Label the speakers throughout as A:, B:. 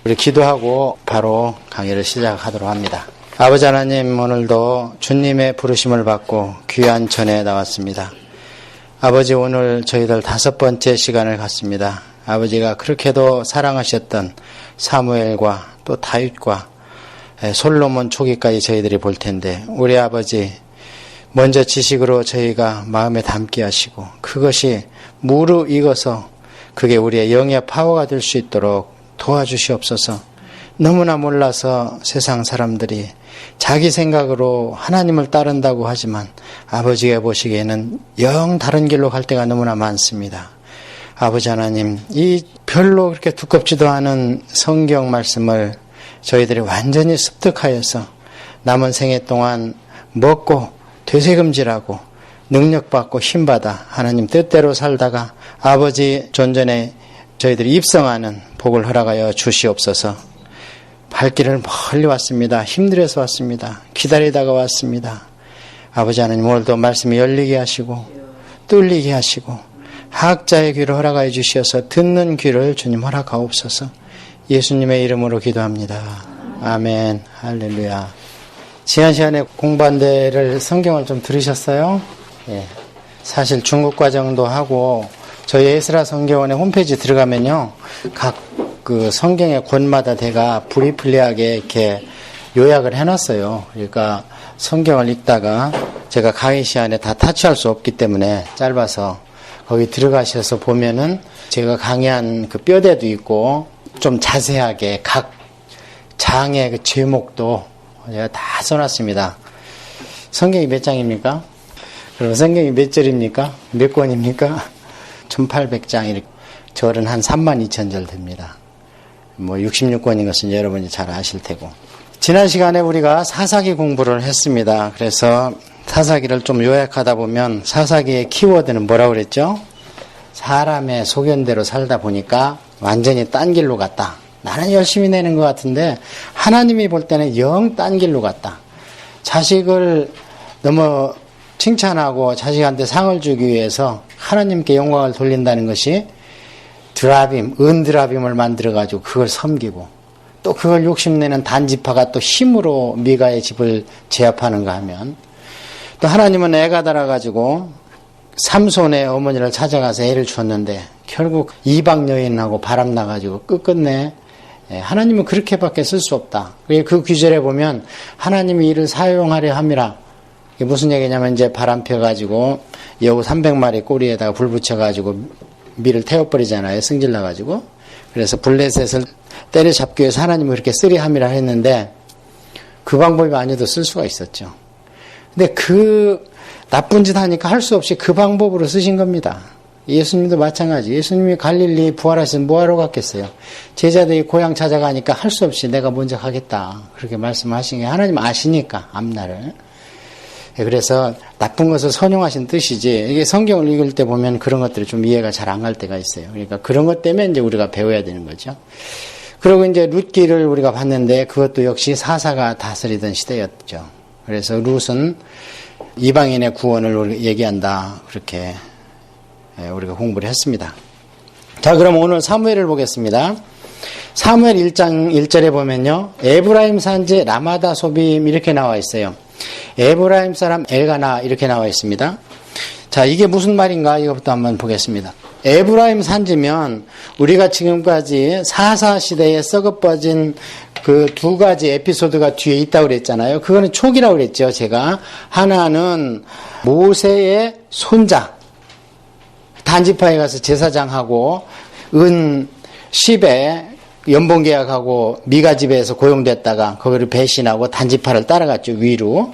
A: 우리 기도하고 바로 강의를 시작하도록 합니다. 아버지 하나님, 오늘도 주님의 부르심을 받고 귀한 전에 나왔습니다. 아버지, 오늘 저희들 5번째 시간을 갖습니다. 아버지가 그렇게도 사랑하셨던 사무엘과 또 다윗과 솔로몬 초기까지 저희들이 볼 텐데, 우리 아버지 먼저 지식으로 저희가 마음에 담게 하시고 그것이 무르익어서 그게 우리의 영의 파워가 될 수 있도록 도와주시옵소서. 너무나 몰라서 세상 사람들이 자기 생각으로 하나님을 따른다고 하지만 아버지가 보시기에는 영 다른 길로 갈 때가 너무나 많습니다. 아버지 하나님, 이 별로 그렇게 두껍지도 않은 성경 말씀을 저희들이 완전히 습득하여서 남은 생애 동안 먹고 되새김질하고 능력받고 힘받아 하나님 뜻대로 살다가 아버지 존전에 저희들이 입성하는 복을 허락하여 주시옵소서. 발길을 멀리 왔습니다. 힘들어서 왔습니다. 기다리다가 왔습니다. 아버지 하나님, 오늘도 말씀이 열리게 하시고 뚫리게 하시고 학자의 귀를 허락하여 주시어서 듣는 귀를 주님 허락하옵소서. 예수님의 이름으로 기도합니다. 아멘. 할렐루야. 지난 시간에 공부한 데를 성경을 좀 들으셨어요? 예. 사실 중국 과정도 하고 저희 에스라 성경원의 홈페이지 들어가면요, 각 그 성경의 권마다 제가 브리플리하게 이렇게 요약을 해놨어요. 그러니까 성경을 읽다가 제가 강의 시간에 다 타치할 수 없기 때문에 짧아서 거기 들어가셔서 보면은 제가 강의한 그 뼈대도 있고 좀 자세하게 각 장의 그 제목도 제가 다 써놨습니다. 성경이 몇 장입니까? 그럼 성경이 몇 절입니까? 몇 권입니까? 1800장, 이렇게 절은 한 32,000절 됩니다. 66권인 것은 여러분이 잘 아실 테고. 지난 시간에 우리가 사사기 공부를 했습니다. 그래서 사사기를 좀 요약하다 보면 사사기의 키워드는 뭐라고 그랬죠? 사람의 소견대로 살다 보니까 완전히 딴 길로 갔다. 나는 열심히 내는 것 같은데 하나님이 볼 때는 영 딴 길로 갔다. 자식을 너무 칭찬하고 자식한테 상을 주기 위해서 하나님께 영광을 돌린다는 것이 드라빔, 은드라빔을 만들어가지고 그걸 섬기고 또 그걸 욕심내는 단지파가 또 힘으로 미가의 집을 제압하는가 하면, 또 하나님은 애가 달아가지고 삼손의 어머니를 찾아가서 애를 줬는데 결국 이방 여인하고 바람나가지고 끝끝내 하나님은 그렇게밖에 쓸 수 없다. 그 귀절에 보면 하나님이 이를 사용하려 함이라. 이게 무슨 얘기냐면 이제 바람 펴가지고 여우 300마리 꼬리에다가 불 붙여가지고 밀을 태워버리잖아요. 승질나가지고. 그래서 블레셋을 때려잡기 위해서 하나님은 그렇게 쓰리 함이라 했는데 그 방법이 아니어도 쓸 수가 있었죠. 근데 그 나쁜 짓 하니까 할 수 없이 그 방법으로 쓰신 겁니다. 예수님도 마찬가지. 예수님이 갈릴리 부활하시면 뭐하러 갔겠어요? 제자들이 고향 찾아가니까 할 수 없이 내가 먼저 가겠다. 그렇게 말씀하신 게 하나님 아시니까, 앞날을. 그래서 나쁜 것을 선용하신 뜻이지, 이게 성경을 읽을 때 보면 그런 것들이 좀 이해가 잘 안 갈 때가 있어요. 그러니까 그런 것 때문에 이제 우리가 배워야 되는 거죠. 그리고 이제 룻기를 우리가 봤는데 그것도 역시 사사가 다스리던 시대였죠. 그래서 룻은 이방인의 구원을 얘기한다. 그렇게 우리가 공부를 했습니다. 자, 그럼 오늘 사무엘을 보겠습니다. 사무엘 1장 1절에 보면요, 에브라임 산지 라마다 소빔 이렇게 나와 있어요. 에브라임 사람 엘가나 이렇게 나와 있습니다. 자, 이게 무슨 말인가 이것부터 한번 보겠습니다. 에브라임 산지면 우리가 지금까지 사사 시대에 썩어빠진 그 두 가지 에피소드가 뒤에 있다고 그랬잖아요. 그거는 촉이라고 그랬죠. 제가 하나는 모세의 손자, 단지파에 가서 제사장하고 은 10에 연봉계약하고 미가 집에서 고용됐다가 거기를 배신하고 단지파를 따라갔죠. 위로.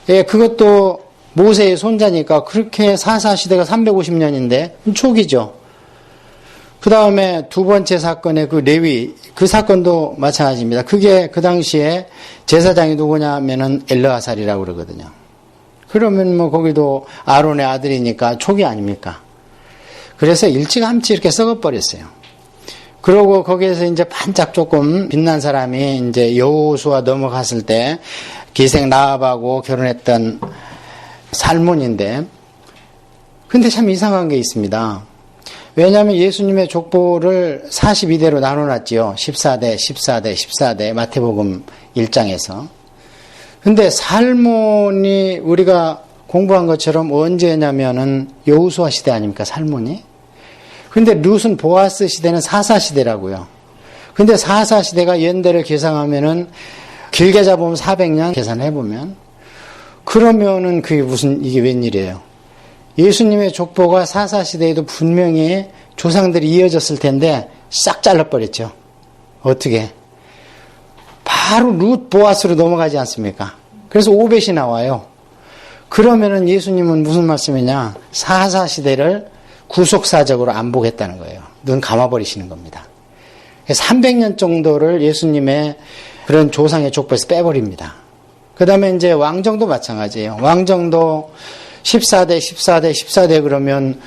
A: 예, 그것도 모세의 손자니까 그렇게 사사시대가 350년인데 촉이죠. 그 다음에 두 번째 사건의 그 레위, 그 사건도 마찬가지입니다. 그게 그 당시에 제사장이 누구냐면은 엘르아살이라고 그러거든요. 그러면 뭐 거기도 아론의 아들이니까 촉이 아닙니까? 그래서 일찌감치 이렇게 썩어버렸어요. 그러고 거기에서 이제 반짝 조금 빛난 사람이 이제 여호수아 넘어갔을 때 기생 라합하고 결혼했던 살몬인데, 근데 참 이상한 게 있습니다. 왜냐하면 예수님의 족보를 42대로 나눠놨지요. 14대, 14대, 14대 마태복음 1장에서. 근데 살몬이 우리가 공부한 것처럼 언제냐면은 여호수아 시대 아닙니까? 살몬이. 근데 룻은 보아스 시대는 사사 시대라고요. 근데 사사 시대가 연대를 계산하면은 길게 잡으면 400년 계산해보면 그러면은 그게 무슨 이게 웬일이에요. 예수님의 족보가 사사 시대에도 분명히 조상들이 이어졌을 텐데 싹 잘라버렸죠. 어떻게? 바로 룻 보아스로 넘어가지 않습니까? 그래서 오벳이 나와요. 그러면은 예수님은 무슨 말씀이냐? 사사 시대를 구속사적으로 안 보겠다는 거예요. 눈 감아버리시는 겁니다. 300년 정도를 예수님의 그런 조상의 족보에서 빼버립니다. 그 다음에 이제 왕정도 마찬가지예요. 왕정도 14대, 14대, 14대 그러면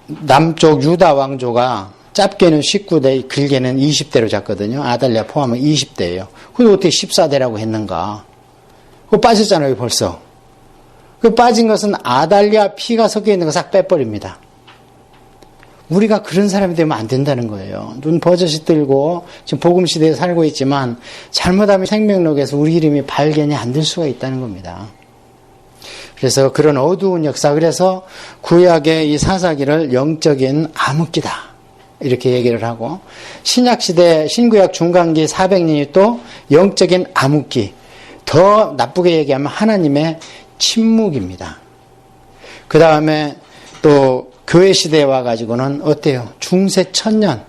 A: 남쪽 유다 왕조가 짧게는 19대, 길게는 20대로 잡거든요. 아달랴 포함은 20대예요. 그게 어떻게 14대라고 했는가? 그거 빠졌잖아요, 벌써. 그 빠진 것은 아달랴 피가 섞여 있는 거 싹 빼버립니다. 우리가 그런 사람이 되면 안 된다는 거예요. 눈 버젓이 뜨고 지금 복음 시대에 살고 있지만 잘못하면 생명록에서 우리 이름이 발견이 안 될 수가 있다는 겁니다. 그래서 그런 어두운 역사, 그래서 구약의 이 사사기를 영적인 암흑기다 이렇게 얘기를 하고, 신약시대 신구약 중간기 400년이 또 영적인 암흑기, 더 나쁘게 얘기하면 하나님의 침묵입니다. 그 다음에 또 교회 시대에 와가지고는 어때요? 중세 천년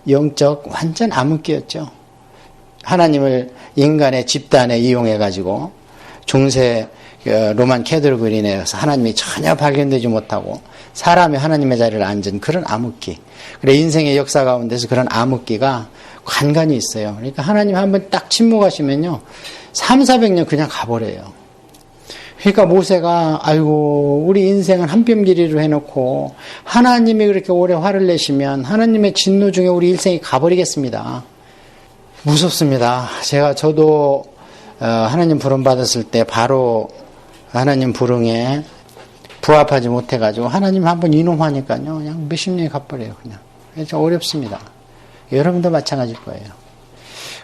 A: 영적 완전 암흑기였죠. 하나님을 인간의 집단에 이용해가지고 중세 로만 캐톨릭을 인해서 하나님이 전혀 발견되지 못하고 사람이 하나님의 자리를 앉은 그런 암흑기. 그래 인생의 역사 가운데서 그런 암흑기가 간간히 있어요. 그러니까 하나님 한번 딱 침묵하시면요 300-400년 그냥 가버려요. 그러니까 모세가 아이고 우리 인생은 한뼘길이로 해놓고 하나님이 그렇게 오래 화를 내시면 하나님의 진노 중에 우리 일생이 가버리겠습니다. 무섭습니다. 저도 하나님 부름 받았을 때 바로 하나님 부름에 부합하지 못해가지고 하나님 한번 이놈하니까요 그냥 몇십 년이 가버려요. 그냥 좀 어렵습니다. 여러분도 마찬가지일 거예요.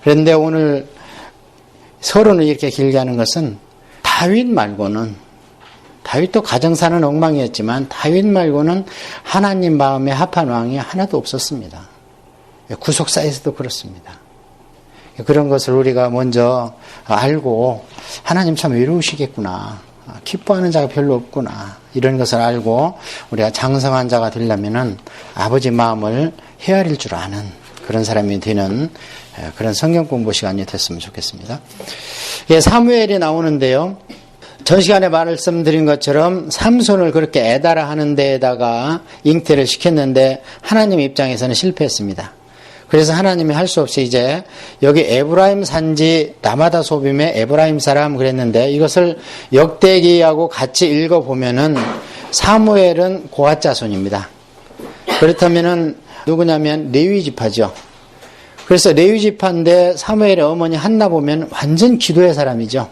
A: 그런데 오늘 서론을 이렇게 길게 하는 것은 다윗 말고는, 다윗도 가정사는 엉망이었지만 다윗 말고는 하나님 마음에 합한 왕이 하나도 없었습니다. 구속사에서도 그렇습니다. 그런 것을 우리가 먼저 알고 하나님 참 외로우시겠구나, 기뻐하는 자가 별로 없구나, 이런 것을 알고 우리가 장성한 자가 되려면은 아버지 마음을 헤아릴 줄 아는 그런 사람이 되는 그런 성경 공부 시간이 됐으면 좋겠습니다. 사무엘이 나오는데요. 전 시간에 말씀드린 것처럼 삼손을 그렇게 애달아 하는 데에다가 잉태를 시켰는데 하나님 입장에서는 실패했습니다. 그래서 하나님이 할 수 없이 이제 여기 에브라임 산지 라마다 소빔의 에브라임 사람 그랬는데 이것을 역대기하고 같이 읽어보면은 사무엘은 고앗 자손입니다. 그렇다면은 누구냐면 레위 지파죠. 그래서 레위 지파인데 사무엘의 어머니 한나 보면 완전 기도의 사람이죠.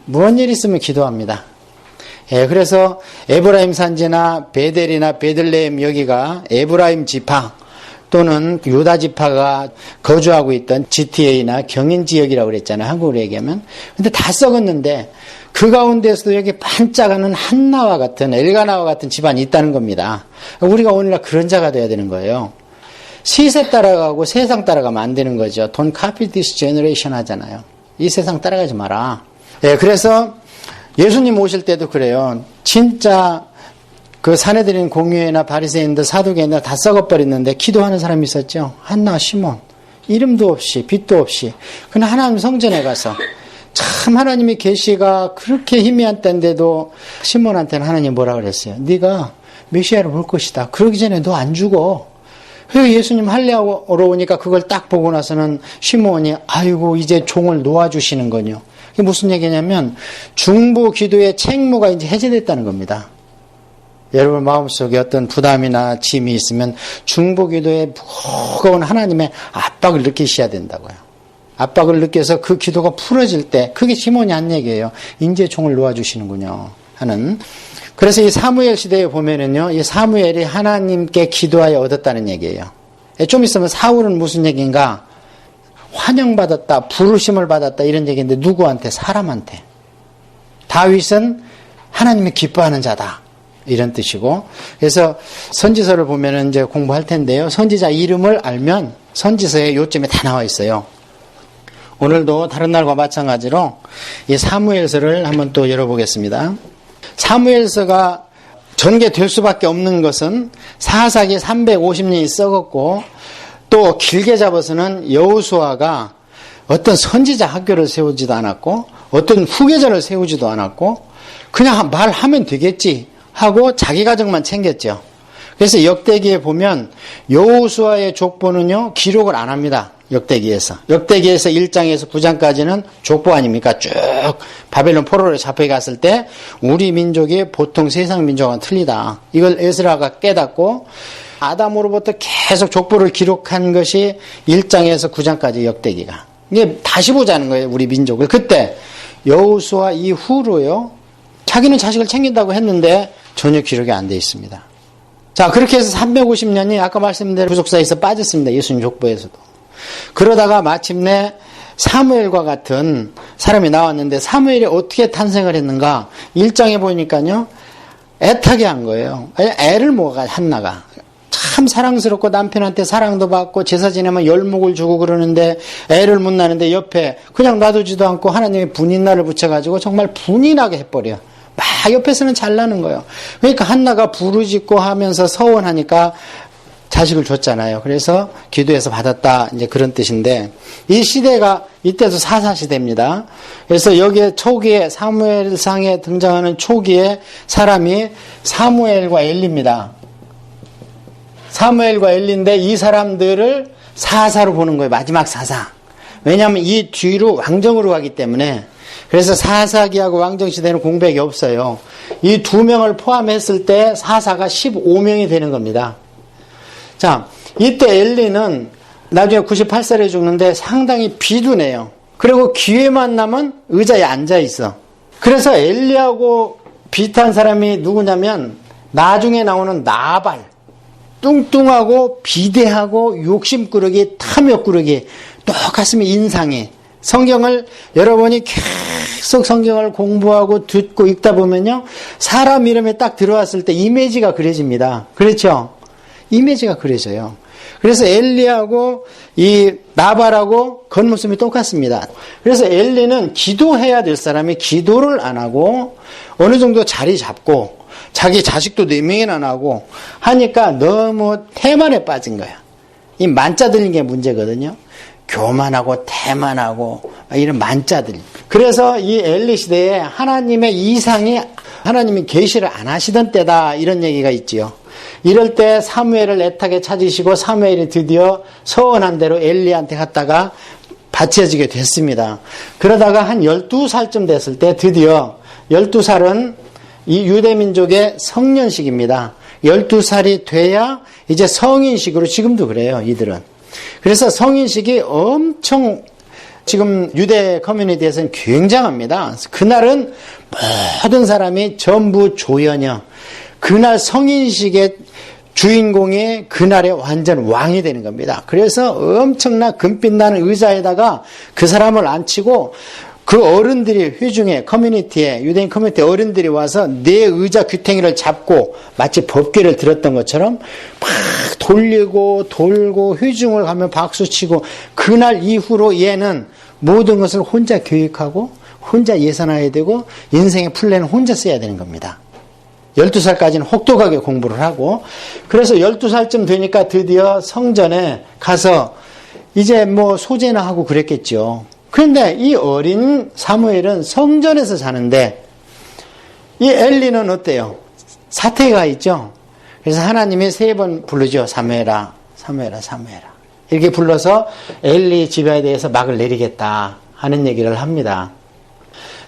A: 무슨 일 있으면 기도합니다. 그래서 에브라임 산지나 베델이나 베들레헴 여기가 에브라임 지파 또는 유다 지파가 거주하고 있던 GTA나 경인 지역이라고 그랬잖아요. 한국으로 얘기하면. 근데 다 썩었는데 그 가운데서도 여기 반짝하는 한나와 같은 엘가나와 같은 집안이 있다는 겁니다. 우리가 오늘날 그런 자가 돼야 되는 거예요. 시세 따라가고 세상 따라가면 안 되는 거죠. Don't copy this generation 하잖아요. 이 세상 따라가지 마라. 그래서 예수님 오실 때도 그래요. 진짜 그 사내들인 공유회나 바리새인들 사두개인들 다 썩어버렸는데 기도하는 사람이 있었죠. 한나, 시몬. 이름도 없이 빛도 없이 그냥 하나님 성전에 가서 참 하나님의 계시가 그렇게 희미한 때인데도 시몬한테는 하나님 뭐라 그랬어요? 네가 메시아를 볼 것이다. 그러기 전에 너 안 죽어. 그래서 예수님 할례하러 오니까 그걸 딱 보고 나서는 시몬이 아이고 이제 종을 놓아주시는 거요. 이게 무슨 얘기냐면 중보 기도의 책무가 이제 해제됐다는 겁니다. 여러분 마음속에 어떤 부담이나 짐이 있으면 중보 기도에 무거운 하나님의 압박을 느끼셔야 된다고요. 압박을 느껴서 그 기도가 풀어질 때 그게 시몬이 한 얘기예요. 이제 종을 놓아주시는군요 하는. 그래서 이 사무엘 시대에 보면은요, 이 사무엘이 하나님께 기도하여 얻었다는 얘기예요. 좀 있으면 사울은 무슨 얘기인가? 환영받았다, 부르심을 받았다, 이런 얘기인데, 누구한테? 사람한테. 다윗은 하나님이 기뻐하는 자다, 이런 뜻이고, 그래서 선지서를 보면은 이제 공부할 텐데요, 선지자 이름을 알면 선지서에 요점이 다 나와 있어요. 오늘도 다른 날과 마찬가지로 이 사무엘서를 한번 또 열어보겠습니다. 사무엘서가 전개될 수밖에 없는 것은 사사기 350년이 썩었고, 또 길게 잡아서는 여호수아가 어떤 선지자 학교를 세우지도 않았고, 어떤 후계자를 세우지도 않았고, 그냥 말하면 되겠지 하고 자기 가정만 챙겼죠. 그래서 역대기에 보면 여호수아의 족보는요, 기록을 안 합니다. 역대기에서 1장에서 9장까지는 족보 아닙니까? 쭉 바벨론 포로로 잡혀갔을 때 우리 민족이 보통 세상 민족과는 틀리다, 이걸 에스라가 깨닫고 아담으로부터 계속 족보를 기록한 것이 1장에서 9장까지 역대기가. 이게 다시 보자는 거예요, 우리 민족을. 그때 여호수아 이후로요, 자기는 자식을 챙긴다고 했는데 전혀 기록이 안 돼 있습니다. 자, 그렇게 해서 350년이 아까 말씀드린 부속사에서 빠졌습니다. 예수님 족보에서도. 그러다가 마침내 사무엘과 같은 사람이 나왔는데, 사무엘이 어떻게 탄생을 했는가? 1장에 보니까요, 애타게 한 거예요. 애를 먹어, 한나가. 참 사랑스럽고 남편한테 사랑도 받고 제사 지내면 열목을 주고 그러는데 애를 못 낳는데 옆에 그냥 놔두지도 않고 하나님이 분인날을 붙여가지고 정말 분인하게 해버려. 막 옆에서는 잘 나는 거예요. 그러니까 한나가 부르짖고 하면서 서원하니까 자식을 줬잖아요. 그래서 기도해서 받았다, 이제 그런 뜻인데, 이 시대가 이때도 사사시대입니다. 그래서 여기에 초기에 사무엘상에 등장하는 초기에 사람이 사무엘과 엘리입니다. 사무엘과 엘리인데 이 사람들을 사사로 보는 거예요. 마지막 사사. 왜냐하면 이 뒤로 왕정으로 가기 때문에. 그래서 사사기하고 왕정시대는 공백이 없어요. 이 두 명을 포함했을 때 사사가 15명이 되는 겁니다. 자, 이때 엘리는 나중에 98살에 죽는데 상당히 비둔해요. 그리고 기회만 나면 의자에 앉아 있어. 그래서 엘리하고 비슷한 사람이 누구냐면 나중에 나오는 나발. 뚱뚱하고 비대하고 욕심꾸러기, 탐욕꾸러기, 똑같으면 인상이. 성경을 여러분이 계속 성경을 공부하고 듣고 읽다 보면요, 사람 이름에 딱 들어왔을 때 이미지가 그려집니다. 그렇죠? 이미지가 그려져요. 그래서 엘리하고 이 나발하고 겉모습이 똑같습니다. 그래서 엘리는 기도해야 될 사람이 기도를 안 하고 어느 정도 자리 잡고 자기 자식도 4명이나 나고 하니까 너무 태만에 빠진 거야. 이 만자 들린 게 문제거든요. 교만하고 태만하고 이런 만자들. 그래서 이 엘리 시대에 하나님의 이상이, 하나님이 계시를 안 하시던 때다, 이런 얘기가 있지요. 이럴 때 사무엘을 애타게 찾으시고 사무엘이 드디어 서원한 대로 엘리한테 갔다가 바쳐지게 됐습니다. 그러다가 한 12살쯤 됐을 때 드디어 12살은 이 유대민족의 성년식입니다. 12살이 돼야 이제 성인식으로, 지금도 그래요, 이들은. 그래서 성인식이 엄청 지금 유대 커뮤니티에서는 굉장합니다. 그날은 모든 사람이 전부 조연이요. 그날 성인식의 주인공이 그날에 완전 왕이 되는 겁니다. 그래서 엄청난 금빛 나는 의자에다가 그 사람을 앉히고 그 어른들이 회중에 커뮤니티에, 유대인 커뮤니티 어른들이 와서 내 의자 귀퉁이를 잡고 마치 법궤를 들었던 것처럼 막 돌리고 돌고 회중을 가면 박수치고, 그날 이후로 얘는 모든 것을 혼자 교육하고 혼자 예산해야 되고 인생의 플랜을 혼자 써야 되는 겁니다. 12살까지는 혹독하게 공부를 하고, 그래서 12살쯤 되니까 드디어 성전에 가서 이제 뭐 소제나 하고 그랬겠죠. 그런데 이 어린 사무엘은 성전에서 사는데 이 엘리는 어때요? 사태가 있죠. 그래서 하나님이 3번 부르죠. 사무엘아, 사무엘아, 사무엘아. 이렇게 불러서 엘리 집에 대해서 막을 내리겠다 하는 얘기를 합니다.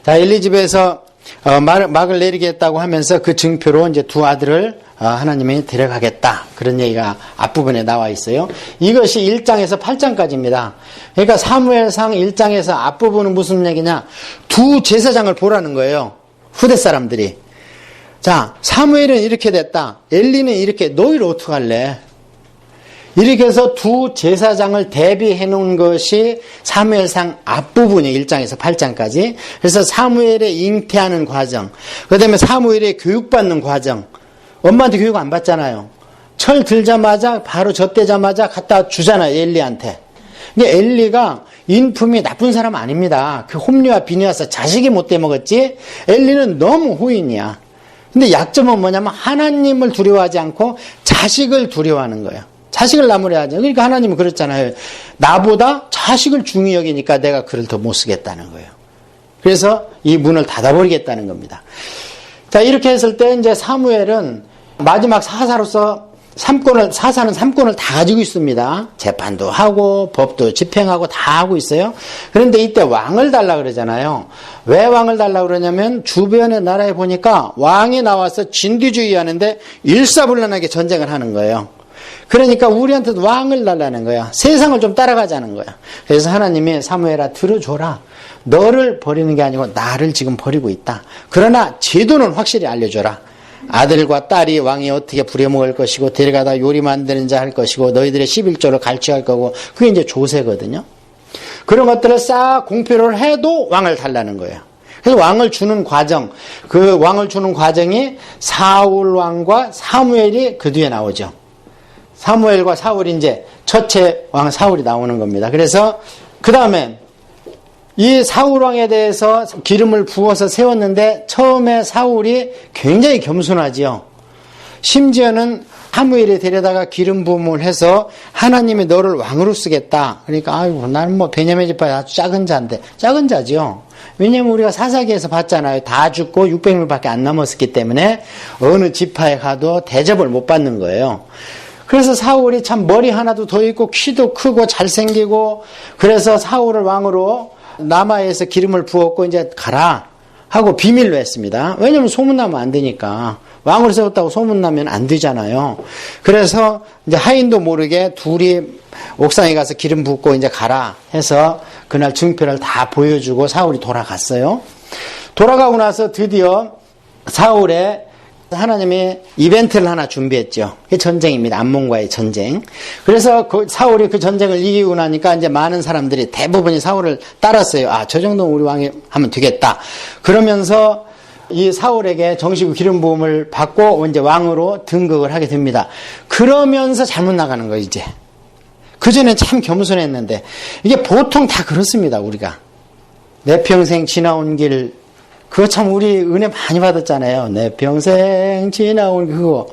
A: 자, 엘리 집에서 막을 내리겠다고 하면서 그 증표로 이제 2 아들을 하나님이 데려가겠다, 그런 얘기가 앞부분에 나와 있어요. 이것이 1장에서 8장까지입니다. 그러니까 사무엘상 1장에서 앞부분은 무슨 얘기냐, 2 제사장을 보라는 거예요, 후대 사람들이. 자, 사무엘은 이렇게 됐다. 엘리는 이렇게. 너희를 어떡할래? 이렇게 해서 두 제사장을 대비해 놓은 것이 사무엘상 앞부분이 1장에서 8장까지. 그래서 사무엘의 잉태하는 과정, 그 다음에 사무엘의 교육받는 과정. 엄마한테 교육 안 받잖아요. 철 들자마자 바로 젖대자마자 갖다 주잖아요, 엘리한테. 근데 엘리가 인품이 나쁜 사람 아닙니다. 그 홈리와 비니아스 자식이 못돼 먹었지. 엘리는 너무 호인이야. 근데 약점은 뭐냐면 하나님을 두려워하지 않고 자식을 두려워하는 거예요. 자식을 나무래야죠. 그러니까 하나님은 그랬잖아요. 나보다 자식을 중히 여기니까 내가 그를 더 못 쓰겠다는 거예요. 그래서 이 문을 닫아버리겠다는 겁니다. 자, 이렇게 했을 때 이제 사무엘은 마지막 사사로서 사사는 3권을 다 가지고 있습니다. 재판도 하고 법도 집행하고 다 하고 있어요. 그런데 이때 왕을 달라 그러잖아요. 왜 왕을 달라 그러냐면 주변의 나라에 보니까 왕이 나와서 진두주의 하는데 일사불란하게 전쟁을 하는 거예요. 그러니까 우리한테도 왕을 달라는 거야. 세상을 좀 따라가자는 거야. 그래서 하나님이 사무엘아 들어줘라. 너를 버리는 게 아니고 나를 지금 버리고 있다. 그러나 제도는 확실히 알려줘라. 아들과 딸이 왕이 어떻게 부려먹을 것이고 데려가다 요리 만드는 자 할 것이고 너희들의 11조를 갈취할 거고 그게 이제 조세거든요. 그런 것들을 싹 공표를 해도 왕을 달라는 거예요. 그래서 왕을 주는 과정, 그 왕을 주는 과정이 사울 왕과 사무엘이 그 뒤에 나오죠. 사무엘과 사울이 이제 첫째 왕 사울이 나오는 겁니다. 그래서 그 다음에 이 사울왕에 대해서 기름을 부어서 세웠는데 처음에 사울이 굉장히 겸손하지요. 심지어는 사무엘이 데려다가 기름 부음을 해서 하나님이 너를 왕으로 쓰겠다. 그러니까 아이고 나는 뭐 베냐민 지파의 아주 작은 자인데 작은 자지요. 왜냐하면 우리가 사사기에서 봤잖아요. 다 죽고 600명밖에 안 남았기 때문에 어느 지파에 가도 대접을 못 받는 거예요. 그래서 사울이 참 머리 하나도 더 있고 키도 크고 잘생기고 그래서 사울을 왕으로 남아에서 기름을 부었고 이제 가라 하고 비밀로 했습니다. 왜냐하면 소문나면 안 되니까. 왕으로 세웠다고 소문나면 안 되잖아요. 그래서 이제 하인도 모르게 둘이 옥상에 가서 기름 붓고 이제 가라 해서 그날 증표를 다 보여주고 사울이 돌아갔어요. 돌아가고 나서 드디어 사울의 하나님이 이벤트를 하나 준비했죠. 그게 전쟁입니다. 암몬과의 전쟁. 그래서 사울이 그 전쟁을 이기고 나니까 이제 많은 사람들이 대부분이 사울을 따랐어요. 아, 저 정도는 우리 왕이 하면 되겠다. 그러면서 이 사울에게 정식 기름 부음을 받고 이제 왕으로 등극을 하게 됩니다. 그러면서 잘못 나가는 거예요, 이제. 그전엔 참 겸손했는데 이게 보통 다 그렇습니다, 우리가. 내 평생 지나온 길 그거 참 우리 은혜 많이 받았잖아요. 내 평생 지나온 그거.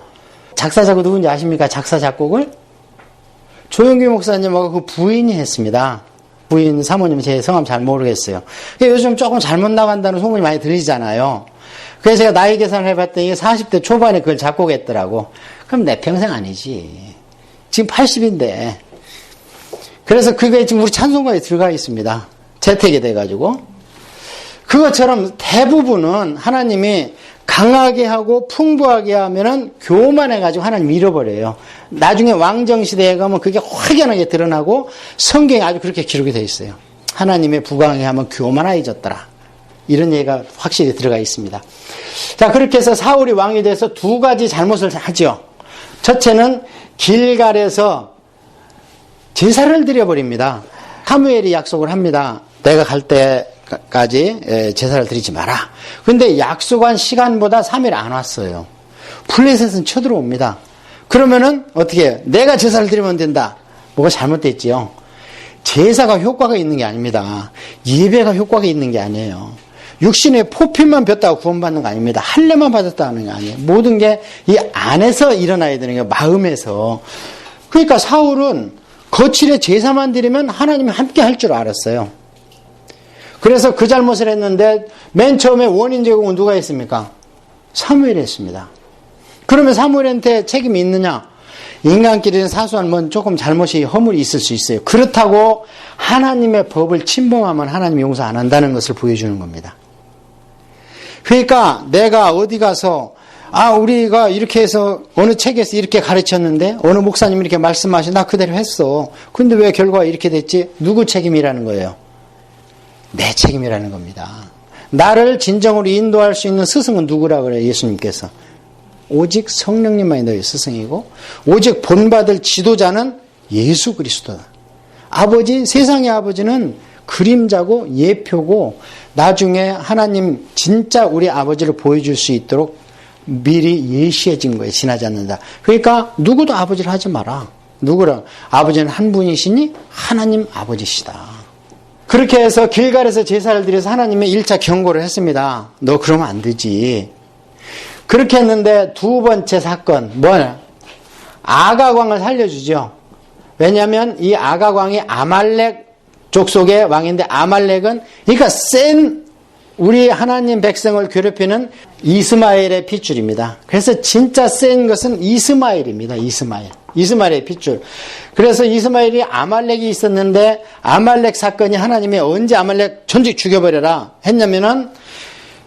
A: 작사자가 누군지 아십니까? 작사 작곡을? 조영규 목사님하고 그 부인이 했습니다. 부인 사모님 제 성함 잘 모르겠어요. 요즘 조금 잘못 나간다는 소문이 많이 들리잖아요. 그래서 제가 나이 계산을 해봤더니 40대 초반에 그걸 작곡했더라고. 그럼 내 평생 아니지. 지금 80인데. 그래서 그게 지금 우리 찬송가에 들어가 있습니다. 재택이 돼가지고. 그것처럼 대부분은 하나님이 강하게 하고 풍부하게 하면은 교만해가지고 하나님 잃어버려요. 나중에 왕정시대에 가면 그게 확연하게 드러나고 성경에 아주 그렇게 기록이 되어 있어요. 하나님의 부강하게 하면 교만해졌더라. 이런 얘기가 확실히 들어가 있습니다. 자, 그렇게 해서 사울이 왕이 돼서 두 가지 잘못을 하죠. 첫째는 길갈에서 제사를 드려버립니다. 사무엘이 약속을 합니다. 내가 갈 때까지 제사를 드리지 마라. 근데 약속한 시간보다 3일 안 왔어요. 블레셋은 쳐들어옵니다. 그러면은 어떻게 해요? 내가 제사를 드리면 된다. 뭐가 잘못됐지요? 제사가 효과가 있는 게 아닙니다. 예배가 효과가 있는 게 아니에요. 육신의 포핀만 폈다고 구원받는 거 아닙니다. 할례만 받았다는 게 아니에요. 모든 게 이 안에서 일어나야 되는 거예요. 마음에서. 그러니까 사울은 거칠에 제사만 드리면 하나님이 함께 할 줄 알았어요. 그래서 그 잘못을 했는데 맨 처음에 원인 제공은 누가 했습니까? 사무엘이 했습니다. 그러면 사무엘한테 책임이 있느냐? 인간끼리는 사소한 조금 잘못이 허물이 있을 수 있어요. 그렇다고 하나님의 법을 침범하면 하나님이 용서 안 한다는 것을 보여주는 겁니다. 그러니까 내가 어디 가서 우리가 이렇게 해서 어느 책에서 이렇게 가르쳤는데 어느 목사님이 이렇게 말씀하시 나 그대로 했어. 근데 왜 결과가 이렇게 됐지? 누구 책임이라는 거예요? 내 책임이라는 겁니다. 나를 진정으로 인도할 수 있는 스승은 누구라 그래요? 예수님께서. 오직 성령님만이 너희 스승이고 오직 본받을 지도자는 예수 그리스도다. 아버지, 세상의 아버지는 그림자고 예표고 나중에 하나님 진짜 우리 아버지를 보여줄 수 있도록 미리 예시해진 거예요. 지나지 않는다. 그러니까 누구도 아버지를 하지 마라. 누구라? 아버지는 한 분이시니 하나님 아버지시다. 그렇게 해서 길갈에서 제사를 드려서 하나님의 1차 경고를 했습니다. 너 그러면 안 되지. 그렇게 했는데 두 번째 사건, 뭐냐? 아가광을 살려주죠. 왜냐하면 이 아가광이 아말렉 족속의 왕인데 아말렉은 그러니까 센 우리 하나님 백성을 괴롭히는 이스마엘의 핏줄입니다. 그래서 진짜 센 것은 이스마엘입니다. 이스마엘의 핏줄. 그래서 이스마엘이 아말렉이 있었는데 아말렉 사건이 하나님이 언제 아말렉 전직 죽여버려라 했냐면은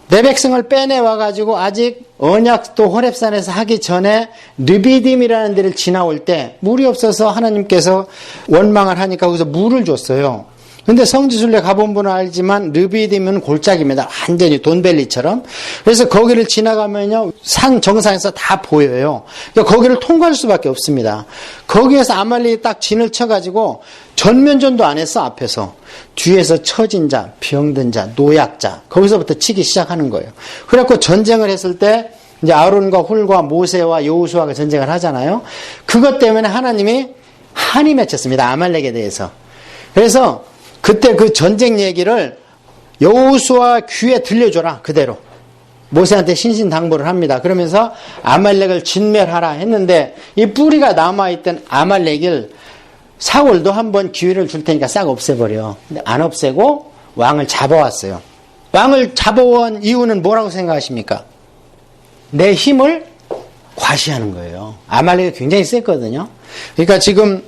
A: 내 백성을 빼내와가지고 아직 언약도 호렙산에서 하기 전에 르비딤이라는 데를 지나올 때 물이 없어서 하나님께서 원망을 하니까 거기서 물을 줬어요. 근데 성지순례 가본 분은 알지만 르비딤은 골짜기입니다. 완전히 돈벨리처럼. 그래서 거기를 지나가면요 산 정상에서 다 보여요. 그러니까 거기를 통과할 수밖에 없습니다. 거기에서 아말렉이 딱 진을 쳐가지고 전면전도 안 했어. 앞에서. 뒤에서 처진 자, 병든 자, 노약자 거기서부터 치기 시작하는 거예요. 그래갖고 전쟁을 했을 때 이제 아론과 훌과 모세와 여호수아가 전쟁을 하잖아요. 그것 때문에 하나님이 한이 맺혔습니다. 아말렉에 대해서. 그래서 그때 그 전쟁 얘기를 여호수아 귀에 들려줘라. 그대로. 모세한테 신신당부를 합니다. 그러면서 아말렉을 진멸하라 했는데 이 뿌리가 남아있던 아말렉을 사울도 한번 기회를 줄 테니까 싹 없애버려. 근데 안 없애고 왕을 잡아왔어요. 왕을 잡아온 이유는 뭐라고 생각하십니까? 내 힘을 과시하는 거예요. 아말렉이 굉장히 셌거든요. 그러니까 지금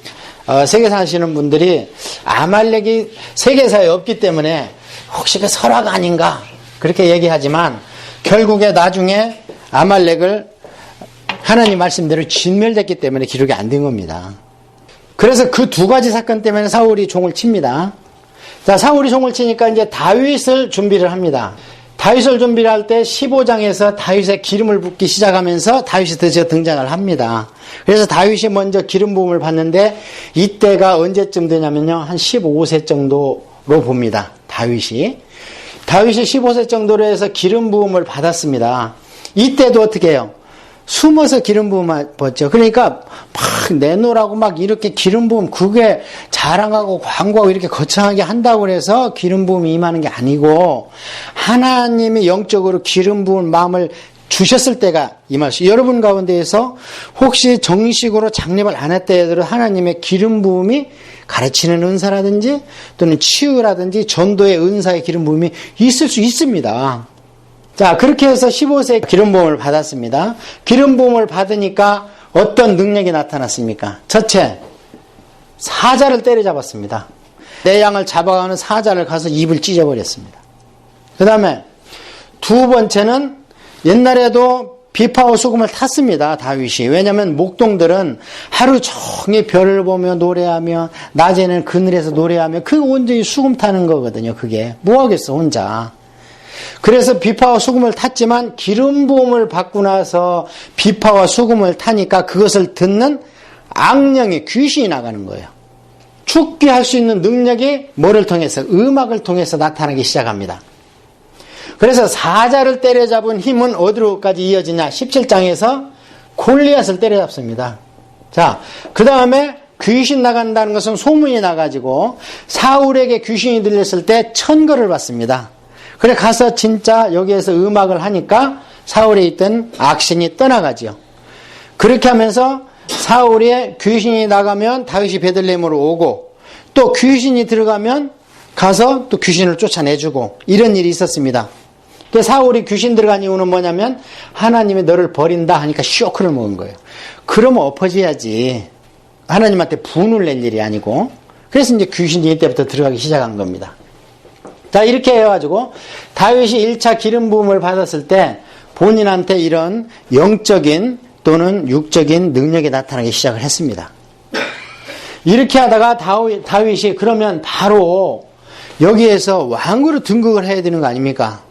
A: 세계 사시는 분들이 아말렉이 세계사에 없기 때문에 혹시 그 설화가 아닌가 그렇게 얘기하지만 결국에 나중에 아말렉을 하나님 말씀대로 진멸됐기 때문에 기록이 안 된 겁니다. 그래서 그 두 가지 사건 때문에 사울이 종을 칩니다. 자, 사울이 종을 치니까 이제 다윗을 준비를 합니다. 다윗을 준비를 할 때 15장에서 다윗의 기름을 붓기 시작하면서 다윗이 드디어 등장을 합니다. 그래서 다윗이 먼저 기름 부음을 받는데 이때가 언제쯤 되냐면요. 한 15세 정도로 봅니다. 다윗이 15세 정도로 해서 기름 부음을 받았습니다. 이때도 어떻게 해요? 숨어서 기름 부음 받죠. 그러니까 막 내놓으라고 막 이렇게 기름 부음 그게 자랑하고 광고하고 이렇게 거창하게 한다고 해서 기름 부음이 임하는 게 아니고 하나님이 영적으로 기름 부은 마음을 주셨을 때가 임할 수. 여러분 가운데에서 혹시 정식으로 장립을 안 했다 해도 하나님의 기름 부음이 가르치는 은사라든지 또는 치유라든지 전도의 은사의 기름 부음이 있을 수 있습니다. 자, 그렇게 해서 15세 기름 부음을 받았습니다. 기름 부음을 받으니까 어떤 능력이 나타났습니까? 첫째, 사자를 때려잡았습니다. 내 양을 잡아가는 사자를 가서 입을 찢어버렸습니다. 그 다음에 두 번째는 옛날에도 비파와 수금을 탔습니다. 다윗이. 왜냐하면 목동들은 하루 종일 별을 보며 노래하며 낮에는 그늘에서 노래하며 그 온전히 수금 타는 거거든요. 그게 뭐하겠어 혼자. 그래서 비파와 수금을 탔지만 기름 부음을 받고 나서 비파와 수금을 타니까 그것을 듣는 악령이 귀신이 나가는 거예요. 죽게 할 수 있는 능력이 뭐를 통해서? 음악을 통해서 나타나기 시작합니다. 그래서 사자를 때려잡은 힘은 어디로까지 이어지냐? 17장에서 골리앗을 때려잡습니다. 자, 그 다음에 귀신 나간다는 것은 소문이 나가지고 사울에게 귀신이 들렸을 때 천거를 받습니다. 그래 가서 진짜 여기에서 음악을 하니까 사울에 있던 악신이 떠나가지요. 그렇게 하면서 사울의 귀신이 나가면 다윗이 베들레헴으로 오고 또 귀신이 들어가면 가서 또 귀신을 쫓아내주고 이런 일이 있었습니다. 사울이 귀신 들어간 이유는 뭐냐면 하나님이 너를 버린다 하니까 쇼크를 먹은 거예요. 그러면 엎어져야지. 하나님한테 분을 낼 일이 아니고. 그래서 이제 귀신이 이때부터 들어가기 시작한 겁니다. 자, 이렇게 해가지고 다윗이 1차 기름 부음을 받았을 때 본인한테 이런 영적인 또는 육적인 능력이 나타나기 시작을 했습니다. 이렇게 하다가 다윗이 그러면 바로 여기에서 왕으로 등극을 해야 되는 거 아닙니까?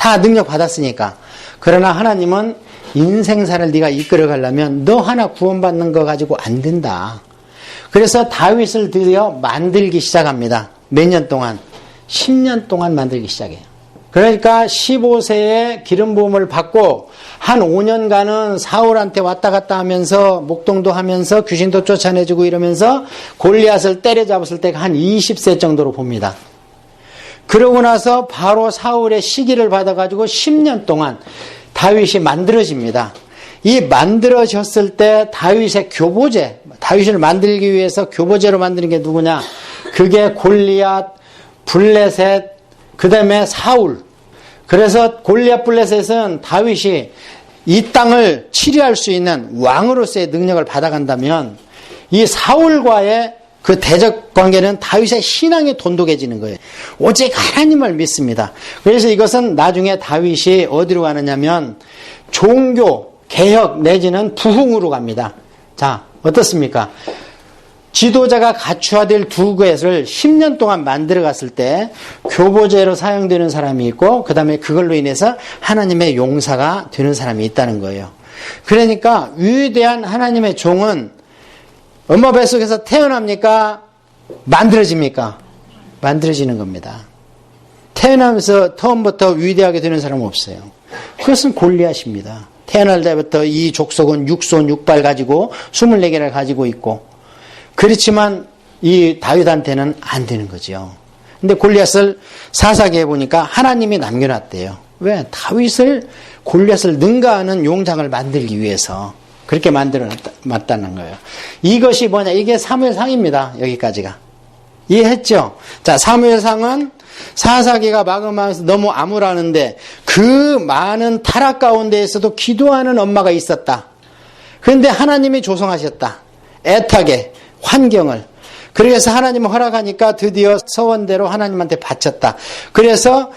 A: 다 능력 받았으니까. 그러나 하나님은 인생사를 네가 이끌어 가려면 너 하나 구원받는 거 가지고 안 된다. 그래서 다윗을 드디어 만들기 시작합니다. 몇 년 동안? 10년 동안 만들기 시작해요. 그러니까 15세에 기름 부음을 받고 한 5년간은 사울한테 왔다 갔다 하면서 목동도 하면서 귀신도 쫓아내주고 이러면서 골리앗을 때려잡았을 때가 한 20세 정도로 봅니다. 그러고 나서 바로 사울의 시기를 받아가지고 10년 동안 다윗이 만들어집니다. 이 만들어졌을 때 다윗의 교보제, 다윗을 만들기 위해서 교보제로 만드는 게 누구냐? 그게 골리앗, 블레셋, 그 다음에 사울. 그래서 골리앗 블레셋은 다윗이 이 땅을 치리할 수 있는 왕으로서의 능력을 받아간다면 이 사울과의 그 대적 관계는 다윗의 신앙이 돈독해지는 거예요. 오직 하나님을 믿습니다. 그래서 이것은 나중에 다윗이 어디로 가느냐면 종교, 개혁 내지는 부흥으로 갑니다. 자, 어떻습니까? 지도자가 갖춰야 될 두 것을 10년 동안 만들어 갔을 때 교보제로 사용되는 사람이 있고 그 다음에 그걸로 인해서 하나님의 용사가 되는 사람이 있다는 거예요. 그러니까 위대한 하나님의 종은 엄마 뱃속에서 태어납니까? 만들어집니까? 만들어지는 겁니다. 태어나면서 처음부터 위대하게 되는 사람은 없어요. 그것은 골리앗입니다. 태어날 때부터 이 족속은 육손 육발 가지고 24개를 가지고 있고 그렇지만 이 다윗한테는 안 되는 거죠. 근데 골리앗을 사사기에 보니까 하나님이 남겨놨대요. 왜? 다윗을 골리앗을 능가하는 용장을 만들기 위해서 그렇게 만들어놨다는 거예요. 이것이 뭐냐? 이게 사무엘상입니다. 여기까지가. 이해했죠? 자, 사무엘상은 사사기가 마감하면서 너무 암울하는데 그 많은 타락 가운데에서도 기도하는 엄마가 있었다. 그런데 하나님이 조성하셨다. 애타게 환경을. 그래서 하나님이 허락하니까 드디어 서원대로 하나님한테 바쳤다. 그래서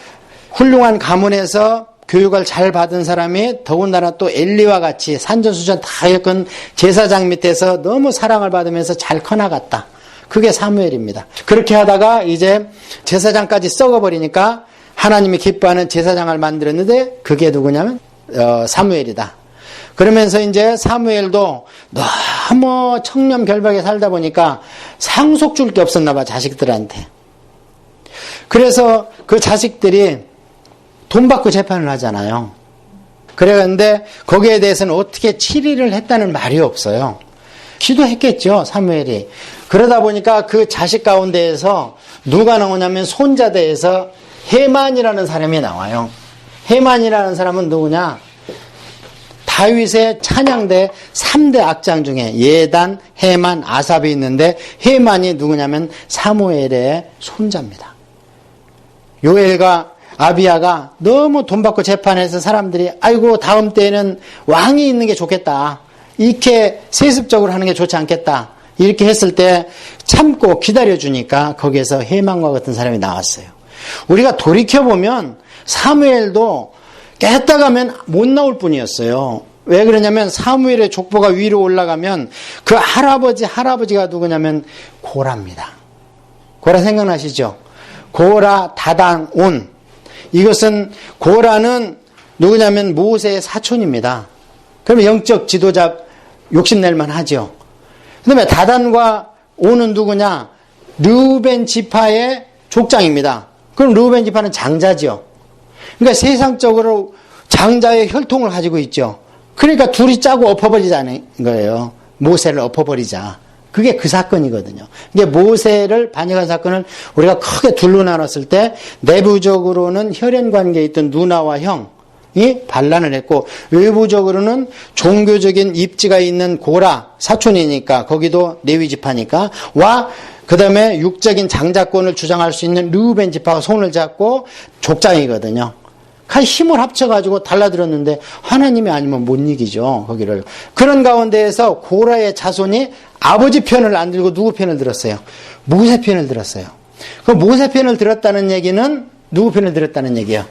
A: 훌륭한 가문에서 교육을 잘 받은 사람이 더군다나 또 엘리와 같이 산전수전 다 겪은 제사장 밑에서 너무 사랑을 받으면서 잘 커나갔다. 그게 사무엘입니다. 그렇게 하다가 이제 제사장까지 썩어버리니까 하나님이 기뻐하는 제사장을 만들었는데 그게 누구냐면 사무엘이다. 그러면서 이제 사무엘도 너무 청렴결박에 살다 보니까 상속 줄 게 없었나 봐, 자식들한테. 그래서 그 자식들이 돈 받고 재판을 하잖아요. 그랬는데 거기에 대해서는 어떻게 치리를 했다는 말이 없어요. 기도했겠죠, 사무엘이. 그러다 보니까 그 자식 가운데에서 누가 나오냐면 손자대에서 헤만이라는 사람이 나와요. 헤만이라는 사람은 누구냐? 다윗의 찬양대 3대 악장 중에 예단, 헤만, 아삽이 있는데 헤만이 누구냐면 사무엘의 손자입니다. 요엘과 아비야가 너무 돈 받고 재판해서 사람들이 아이고 다음 때에는 왕이 있는 게 좋겠다. 이렇게 세습적으로 하는 게 좋지 않겠다. 이렇게 했을 때 참고 기다려주니까 거기에서 헤만과 같은 사람이 나왔어요. 우리가 돌이켜보면 사무엘도 깼다가면 못 나올 뿐이었어요. 왜 그러냐면 사무엘의 족보가 위로 올라가면 그 할아버지가 누구냐면 고라입니다. 고라 생각나시죠? 고라, 다단, 온. 이것은 고라는 누구냐면 모세의 사촌입니다. 그러면 영적 지도자 욕심낼만 하죠. 그 다음에 다단과 온은 누구냐? 르우벤 지파의 족장입니다. 그럼 르우벤 지파는 장자죠. 그러니까 세상적으로 장자의 혈통을 가지고 있죠. 그러니까 둘이 짜고 엎어버리자는 거예요. 모세를 엎어버리자. 그게 그 사건이거든요. 이게 모세를 반역한 사건을 우리가 크게 둘로 나눴을 때 내부적으로는 혈연 관계에 있던 누나와 형이 반란을 했고 외부적으로는 종교적인 입지가 있는 고라 사촌이니까 거기도 레위 지파니까 그 다음에 육적인 장자권을 주장할 수 있는 르우벤 지파가 손을 잡고 족장이거든요. 힘을 합쳐가지고 달라들었는데 하나님이 아니면 못 이기죠. 거기를. 그런 가운데에서 고라의 자손이 아버지 편을 안 들고 누구 편을 들었어요? 모세 편을 들었어요. 그 모세 편을 들었다는 얘기는 누구 편을 들었다는 얘기예요?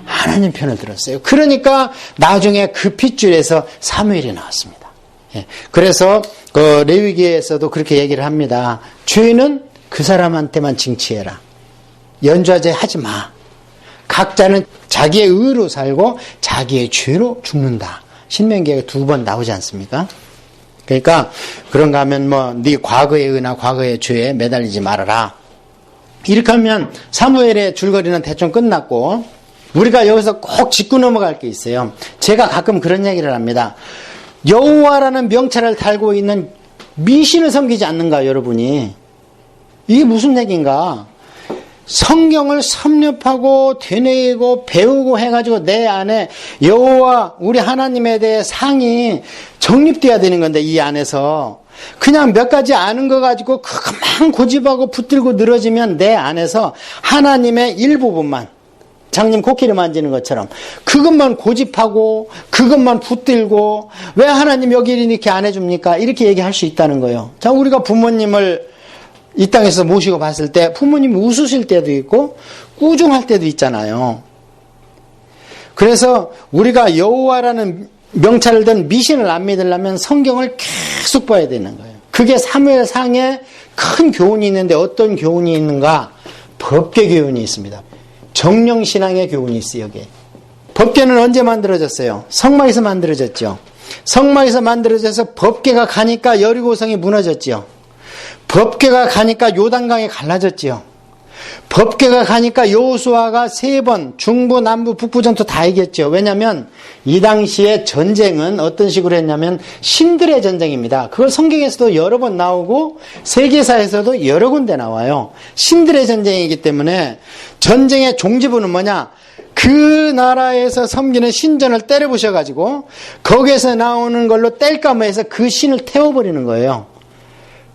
A: 하나님 편을 들었어요. 그러니까 나중에 그 핏줄에서 사무엘이 나왔습니다. 예. 그래서 그 레위기에서도 그렇게 얘기를 합니다. 죄는 그 사람한테만 징치해라. 연좌제 하지 마. 각자는 자기의 의로 살고 자기의 죄로 죽는다. 신명기에 2번 나오지 않습니까? 그러니까 그런가 하면 네 과거의 의나 과거의 죄에 매달리지 말아라. 이렇게 하면 사무엘의 줄거리는 대충 끝났고, 우리가 여기서 꼭 짚고 넘어갈 게 있어요. 제가 가끔 그런 얘기를 합니다. 여호와라는 명찰을 달고 있는 미신을 섬기지 않는가, 여러분이? 이게 무슨 얘기인가? 성경을 섭렵하고 되뇌이고 배우고 해가지고 내 안에 여호와 우리 하나님에 대해 상이 정립돼야 되는 건데, 이 안에서 그냥 몇 가지 아는 거 가지고 그만 고집하고 붙들고 늘어지면 내 안에서 하나님의 일부분만, 장님 코끼리 만지는 것처럼 그것만 고집하고 그것만 붙들고, 왜 하나님 여기 이렇게 안 해줍니까? 이렇게 얘기할 수 있다는 거예요. 자, 우리가 부모님을 이 땅에서 모시고 봤을 때 부모님이 웃으실 때도 있고 꾸중할 때도 있잖아요. 그래서 우리가 여호와라는 명찰을 든 미신을 안 믿으려면 성경을 계속 봐야 되는 거예요. 그게 사무엘상에 큰 교훈이 있는데, 어떤 교훈이 있는가? 법궤 교훈이 있습니다. 정령신앙의 교훈이 있어요. 여기에. 법궤는 언제 만들어졌어요? 성막에서 만들어졌죠. 성막에서 만들어져서 법궤가 가니까 여리고성이 무너졌죠. 법궤가 가니까 요단강이 갈라졌지요. 법궤가 가니까 여호수아가 3번 중부, 남부, 북부 전투 다 이겼죠. 왜냐하면 이 당시에 전쟁은 어떤 식으로 했냐면 신들의 전쟁입니다. 그걸 성경에서도 여러 번 나오고 세계사에서도 여러 군데 나와요. 신들의 전쟁이기 때문에 전쟁의 종지부는 뭐냐? 그 나라에서 섬기는 신전을 때려부셔가지고 거기에서 나오는 걸로 뗄감을 해서 그 신을 태워버리는 거예요.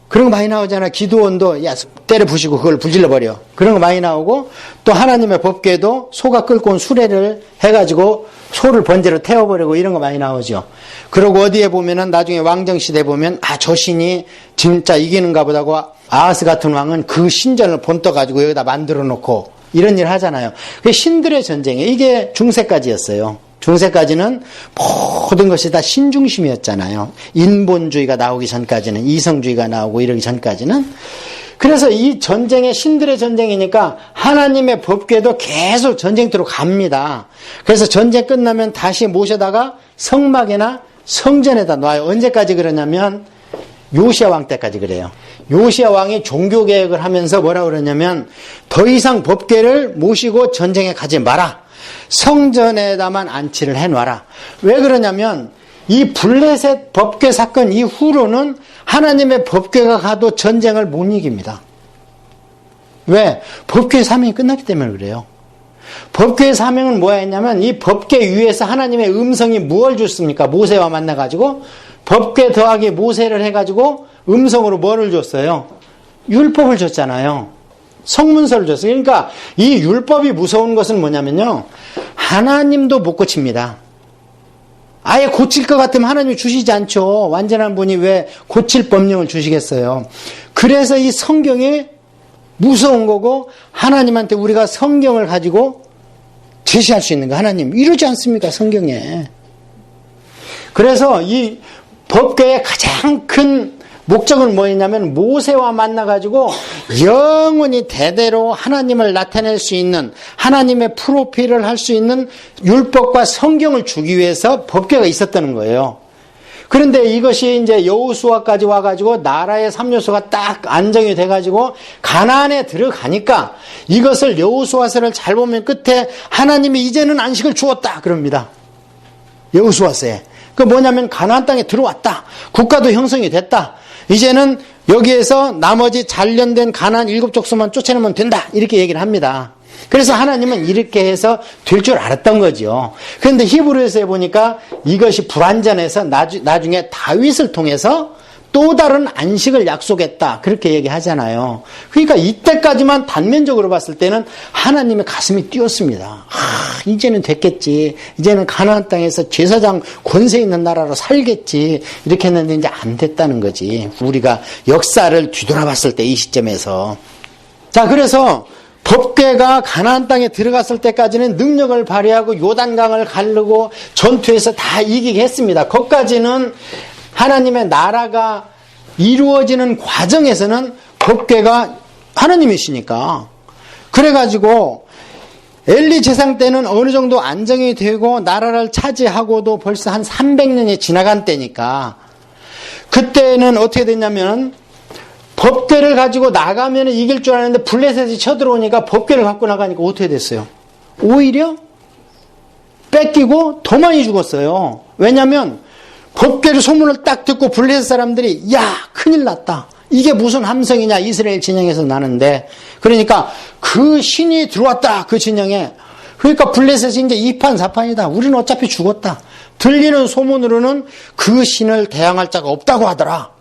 A: 그런 거 많이 나오잖아. 기드온도 야 때려 부시고 그걸 불질러버려. 그런 거 많이 나오고, 또 하나님의 법궤도 소가 끌고 온 수레를 해가지고 소를 번제로 태워버리고 이런 거 많이 나오죠. 그리고 어디에 보면은 나중에 왕정시대 보면 저 신이 진짜 이기는가 보다고 아하스 같은 왕은 그 신전을 본떠가지고 여기다 만들어 놓고 이런 일 하잖아요. 그게 신들의 전쟁이에요. 이게 중세까지였어요. 중세까지는 모든 것이 다 신중심이었잖아요. 인본주의가 나오기 전까지는, 이성주의가 나오고 이러기 전까지는. 그래서 이 전쟁의 신들의 전쟁이니까 하나님의 법궤도 계속 전쟁터로 갑니다. 그래서 전쟁 끝나면 다시 모셔다가 성막이나 성전에다 놔요. 언제까지 그러냐면 요시야 왕 때까지 그래요. 요시야 왕이 종교개혁을 하면서 뭐라 그러냐면 더 이상 법궤를 모시고 전쟁에 가지 마라. 성전에다만 안치를 해놔라. 왜 그러냐면 이 블레셋 법궤 사건 이후로는 하나님의 법궤가 가도 전쟁을 못 이깁니다. 왜? 법궤의 사명이 끝났기 때문에 그래요. 법궤의 사명은 뭐였냐면 이 법궤 위에서 하나님의 음성이 무엇을 줬습니까? 모세와 만나가지고 법궤 더하기 모세를 해가지고 음성으로 뭐를 줬어요? 율법을 줬잖아요. 성문서를 줬어요. 그러니까 이 율법이 무서운 것은 뭐냐면요, 하나님도 못 고칩니다. 아예 고칠 것 같으면 하나님이 주시지 않죠. 완전한 분이 왜 고칠 법령을 주시겠어요. 그래서 이 성경이 무서운 거고, 하나님한테 우리가 성경을 가지고 제시할 수 있는 거, 하나님 이러지 않습니까? 성경에. 그래서 이 법궤의 가장 큰 목적은 뭐였냐면 모세와 만나가지고 영원히 대대로 하나님을 나타낼 수 있는, 하나님의 프로필을 할 수 있는 율법과 성경을 주기 위해서 법궤가 있었다는 거예요. 그런데 이것이 이제 여호수아까지 와가지고 나라의 3요소가 딱 안정이 돼가지고 가나안에 들어가니까 이것을 여호수아서를 잘 보면 끝에 하나님이 이제는 안식을 주었다 그럽니다. 여호수아서에. 그 뭐냐면 가나안 땅에 들어왔다. 국가도 형성이 됐다. 이제는 여기에서 나머지 단련된 가나안 7족속만 쫓아내면 된다. 이렇게 얘기를 합니다. 그래서 하나님은 이렇게 해서 될 줄 알았던 거죠. 그런데 히브리서에 보니까 이것이 불완전해서 나중에 다윗을 통해서 또 다른 안식을 약속했다. 그렇게 얘기하잖아요. 그러니까 이때까지만 단면적으로 봤을 때는 하나님의 가슴이 뛰었습니다. 이제는 됐겠지. 이제는 가나안 땅에서 제사장 권세 있는 나라로 살겠지. 이렇게 했는데 이제 안 됐다는 거지. 우리가 역사를 뒤돌아봤을 때 이 시점에서. 자, 그래서 법궤가 가나안 땅에 들어갔을 때까지는 능력을 발휘하고 요단강을 가르고 전투에서 다 이기게 했습니다. 거기까지는 하나님의 나라가 이루어지는 과정에서는 법궤가 하나님이시니까. 그래가지고 엘리 재상 때는 어느 정도 안정이 되고 나라를 차지하고도 벌써 한 300년이 지나간 때니까 그때는 어떻게 됐냐면 법궤를 가지고 나가면 이길 줄 알았는데 블레셋이 쳐들어오니까 법궤를 갖고 나가니까 어떻게 됐어요? 오히려 뺏기고 더 많이 죽었어요. 왜냐하면 법궤를 소문을 딱 듣고 블레셋 사람들이 야 큰일 났다. 이게 무슨 함성이냐 이스라엘 진영에서 나는데 그러니까 그 신이 들어왔다 그 진영에. 그러니까 블레셋이 이제 2판 4판이다. 우리는 어차피 죽었다. 들리는 소문으로는 그 신을 대항할 자가 없다고 하더라.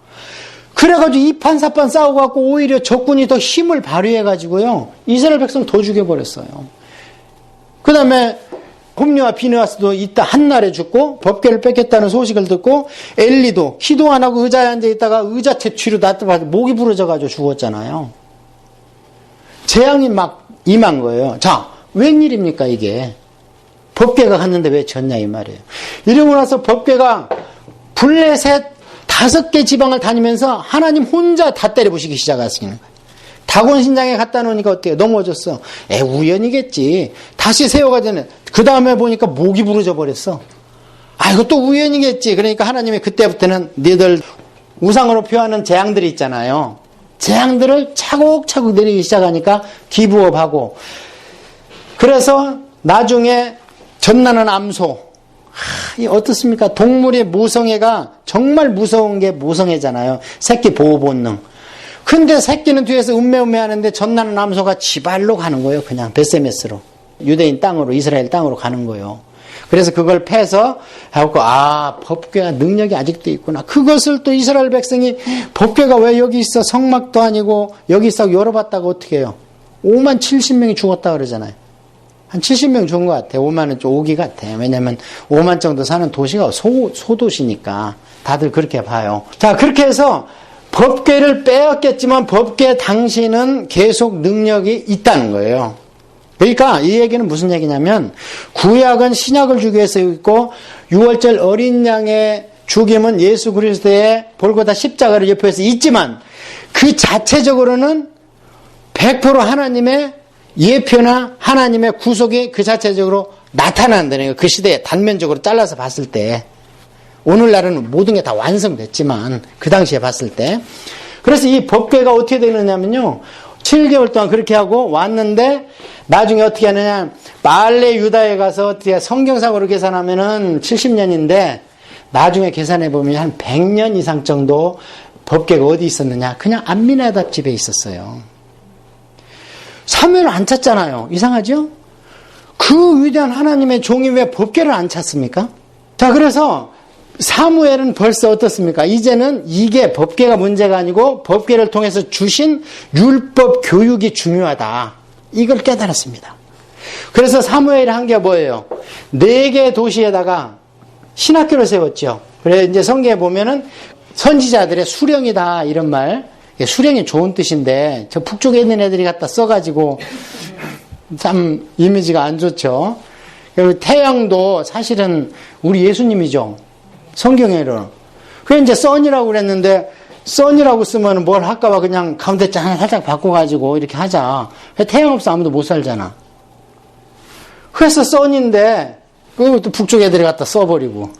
A: 그래가지고 2판 4판 싸워갖고 오히려 적군이 더 힘을 발휘해가지고요 이스라엘 백성 더 죽여버렸어요. 그 다음에 홈리와 비느하스도 이따 한날에 죽고 법궤를 뺏겼다는 소식을 듣고 엘리도 기도 안 하고 의자에 앉아있다가 의자 채취로 놨다가 목이 부러져가지고 죽었잖아요. 재앙이 막 임한 거예요. 자, 웬일입니까 이게. 법궤가 갔는데 왜 졌냐 이 말이에요. 이러고 나서 법궤가 블레셋 5개 지방을 다니면서 하나님 혼자 다 때려부시기 시작하시는 거예요. 다곤 신장에 갖다 놓으니까 어때요? 넘어졌어. 우연이겠지. 다시 세워가지고 그 다음에 보니까 목이 부러져 버렸어. 이것도 우연이겠지. 그러니까 하나님이 그때부터는 너희들 우상으로 표하는 재앙들이 있잖아요. 재앙들을 차곡차곡 내리기 시작하니까 기부업하고 그래서 나중에 전나는 암소. 어떻습니까? 동물의 모성애가 정말 무서운 게 모성애잖아요. 새끼 보호 본능. 근데 새끼는 뒤에서 음매음매 하는데 전나는 암소가 지발로 가는 거예요. 그냥 베세메스로. 유대인 땅으로 이스라엘 땅으로 가는 거예요. 그래서 그걸 패서 해갖고 법궤가 능력이 아직도 있구나. 그것을 또 이스라엘 백성이 법궤가 왜 여기 있어? 성막도 아니고 여기 있어 열어봤다고 어떻게 해요? 5만 70명이 죽었다 그러잖아요. 한 70명 죽은 것 같아요. 5만은 좀 오기 같아요. 왜냐면 5만 정도 사는 도시가 소도시니까 다들 그렇게 봐요. 자, 그렇게 해서 법궤를 빼앗겼지만 법궤 당시는 계속 능력이 있다는 거예요. 그러니까 이 얘기는 무슨 얘기냐면 구약은 신약을 주기 위해서 있고 6월절 어린 양의 죽임은 예수 그리스도의 볼고다 십자가를 옆에서 있지만 그 자체적으로는 100% 하나님의 예표나 하나님의 구속이 그 자체적으로 나타난다는 거예요. 그 시대에 단면적으로 잘라서 봤을 때. 오늘날은 모든 게 다 완성됐지만 그 당시에 봤을 때. 그래서 이 법궤가 어떻게 되느냐면요. 7개월 동안 그렇게 하고 왔는데 나중에 어떻게 하느냐. 말레 유다에 가서 어떻게 성경상으로 계산하면은 70년인데 나중에 계산해 보면 한 100년 이상 정도 법궤가 어디 있었느냐. 그냥 암미나답 집에 있었어요. 사무엘을 안 찾잖아요. 이상하죠? 그 위대한 하나님의 종이 왜 법궤를 안 찾습니까? 자, 그래서 사무엘은 벌써 어떻습니까? 이제는 이게 법궤가 문제가 아니고 법궤를 통해서 주신 율법 교육이 중요하다. 이걸 깨달았습니다. 그래서 사무엘이 한 게 뭐예요? 4개 도시에다가 신학교를 세웠죠. 그래서 이제 성경에 보면은 선지자들의 수령이다 이런 말. 수령이 좋은 뜻인데 저 북쪽에 있는 애들이 갖다 써가지고 참 이미지가 안 좋죠. 그리고 태양도 사실은 우리 예수님이죠. 성경에는. 그래 이제 선이라고 그랬는데 선이라고 쓰면 뭘 할까봐 그냥 가운데 짠 살짝 바꿔가지고 이렇게 하자. 태양 없어 아무도 못 살잖아. 그래서 선인데 그것도 북쪽 애들이 갖다 써버리고.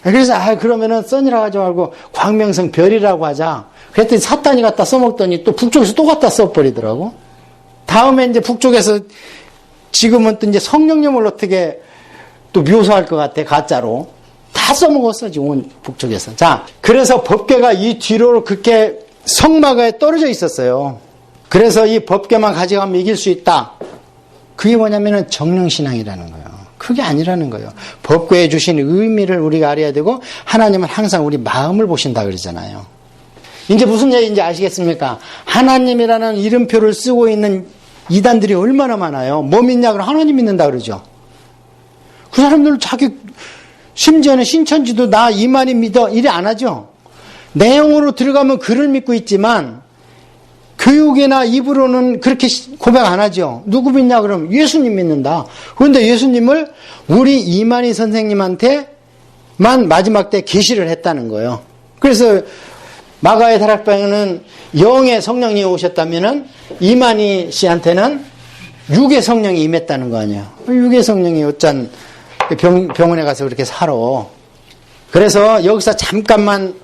A: 그래서 그러면은 선이라고 하지 말고 광명성 별이라고 하자. 그랬더니 사탄이 갖다 써먹더니 또 북쪽에서 또 갖다 써버리더라고. 다음에 이제 북쪽에서 지금은 또 이제 성령님을 어떻게 또 묘사할 것 같아, 가짜로. 다 써먹었어, 지금 북쪽에서. 자, 그래서 법궤가 이 뒤로 그렇게 성막에 떨어져 있었어요. 그래서 이 법궤만 가져가면 이길 수 있다. 그게 뭐냐면은 정령신앙이라는 거예요. 그게 아니라는 거예요. 법궤에 주신 의미를 우리가 알아야 되고 하나님은 항상 우리 마음을 보신다 그러잖아요. 이제 무슨 얘기인지 아시겠습니까? 하나님이라는 이름표를 쓰고 있는 이단들이 얼마나 많아요. 뭐 믿냐 그러면 하나님 믿는다 그러죠. 그 사람들은 심지어는 신천지도 나 이만희 믿어 이래 안 하죠. 내용으로 들어가면 그를 믿고 있지만 교육이나 입으로는 그렇게 고백 안 하죠. 누구 믿냐 그러면 예수님 믿는다. 그런데 예수님을 우리 이만희 선생님한테만 마지막 때 계시를 했다는 거예요. 그래서 마가의 다락방에는 영의 성령님이 오셨다면은 이만희 씨한테는 육의 성령이 임했다는 거 아니에요. 육의 성령이 어쩐 병원에 가서 그렇게 살아. 그래서 여기서 잠깐만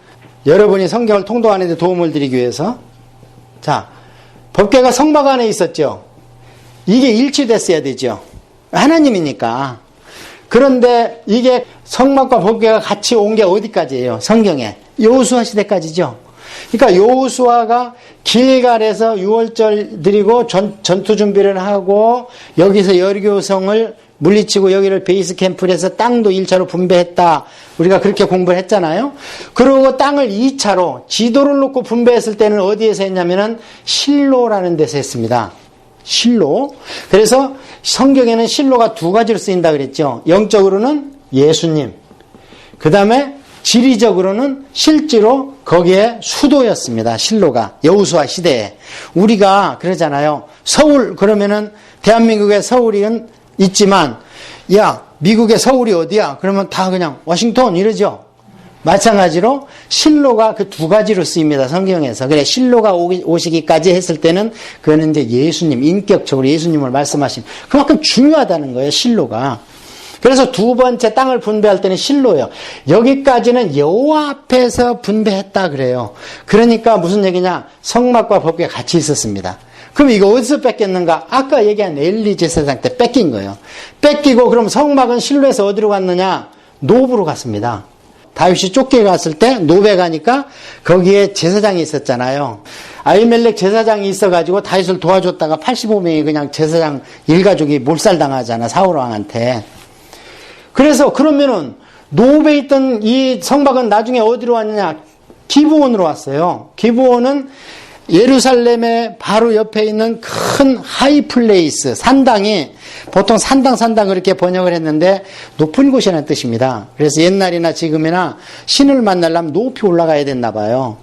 A: 여러분이 성경을 통독하는 데 도움을 드리기 위해서, 자, 법궤가 성막 안에 있었죠. 이게 일치됐어야 되죠. 하나님이니까. 그런데 이게 성막과 법궤가 같이 온 게 어디까지예요? 성경에. 여호수아 시대까지죠. 그러니까 여호수아가 길갈에서 유월절 드리고 전투 준비를 하고 여기서 여리고성을 물리치고 여기를 베이스 캠프를 해서 땅도 1차로 분배했다. 우리가 그렇게 공부를 했잖아요. 그리고 땅을 2차로 지도를 놓고 분배했을 때는 어디에서 했냐면은 실로라는 데서 했습니다. 실로. 그래서 성경에는 실로가 두 가지로 쓰인다 그랬죠. 영적으로는 예수님. 그 다음에 지리적으로는 실제로 거기에 수도였습니다. 실로가. 여호수아 시대에. 우리가 그러잖아요. 서울 그러면은 대한민국의 서울이 있지만 야 미국의 서울이 어디야? 그러면 다 그냥 워싱턴 이러죠. 마찬가지로 실로가 그 두 가지로 쓰입니다. 성경에서. 그래 실로가 오시기까지 했을 때는 그거는 이제 예수님, 인격적으로 예수님을 말씀하신 그만큼 중요하다는 거예요. 실로가. 그래서 두 번째 땅을 분배할 때는 실로예요. 여기까지는 여호와 앞에서 분배했다 그래요. 그러니까 무슨 얘기냐? 성막과 법궤 같이 있었습니다. 그럼 이거 어디서 뺏겼는가? 아까 얘기한 엘리 제사장 때 뺏긴 거예요. 뺏기고 그럼 성막은 실로에서 어디로 갔느냐? 노브로 갔습니다. 다윗이 쫓겨갔을 때 노베 가니까 거기에 제사장이 있었잖아요. 아히멜렉 제사장이 있어가지고 다윗을 도와줬다가 85명이 그냥 제사장 일가족이 몰살당하잖아. 사울왕한테. 그래서 그러면은 노베에 있던 이 성막은 나중에 어디로 왔느냐? 기브온으로 왔어요. 기브온은 예루살렘의 바로 옆에 있는 큰 하이플레이스, 산당이 보통 산당 그렇게 번역을 했는데 높은 곳이라는 뜻입니다. 그래서 옛날이나 지금이나 신을 만나려면 높이 올라가야 됐나 봐요.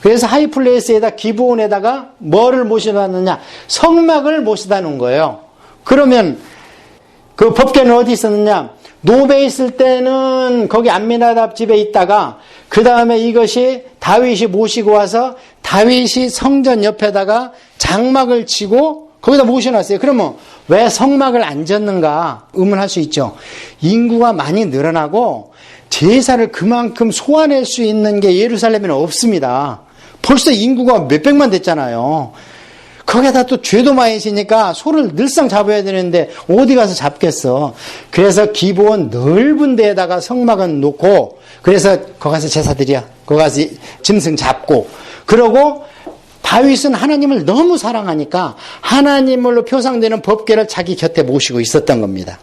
A: 그래서 하이플레이스에다 기브온에다가 뭐를 모셔다 놓느냐? 성막을 모셔다 놓은 거예요. 그러면 그 법궤는 어디 있었느냐? 노베에 있을 때는 거기 암미나답 집에 있다가 그 다음에 이것이 다윗이 모시고 와서 다윗이 성전 옆에다가 장막을 치고 거기다 모셔놨어요. 그러면 왜 성막을 안 졌는가 의문할 수 있죠. 인구가 많이 늘어나고 제사를 그만큼 소화낼 수 있는 게 예루살렘에는 없습니다. 벌써 인구가 몇백만 됐잖아요. 거기에다 또 죄도 많이 지니까 소를 늘상 잡아야 되는데 어디 가서 잡겠어. 그래서 기본 넓은 데에다가 성막은 놓고 그래서 거기 가서 제사드려. 거기 가서 짐승 잡고 그러고 다윗은 하나님을 너무 사랑하니까 하나님으로 표상되는 법궤를 자기 곁에 모시고 있었던 겁니다.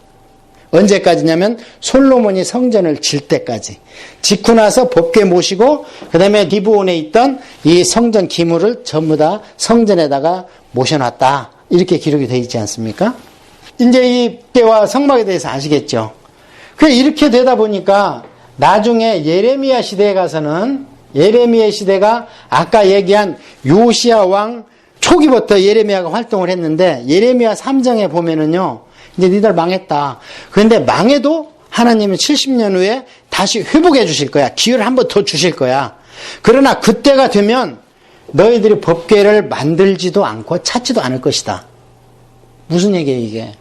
A: 언제까지냐면 솔로몬이 성전을 질 때까지. 짓고 나서 법궤 모시고 그 다음에 기브온에 있던 이 성전 기물을 전부 다 성전에다가 모셔놨다. 이렇게 기록이 되어 있지 않습니까? 이제 이 법궤와 성막에 대해서 아시겠죠? 이렇게 되다 보니까 나중에 예레미야 시대에 가서는 예레미야 시대가 아까 얘기한 요시야 왕 초기부터 예레미야가 활동을 했는데 예레미야 3장에 보면은요. 이제 니들 망했다. 그런데 망해도 하나님은 70년 후에 다시 회복해 주실 거야. 기회를 한 번 더 주실 거야. 그러나 그때가 되면 너희들이 법궤를 만들지도 않고 찾지도 않을 것이다. 무슨 얘기예요 이게?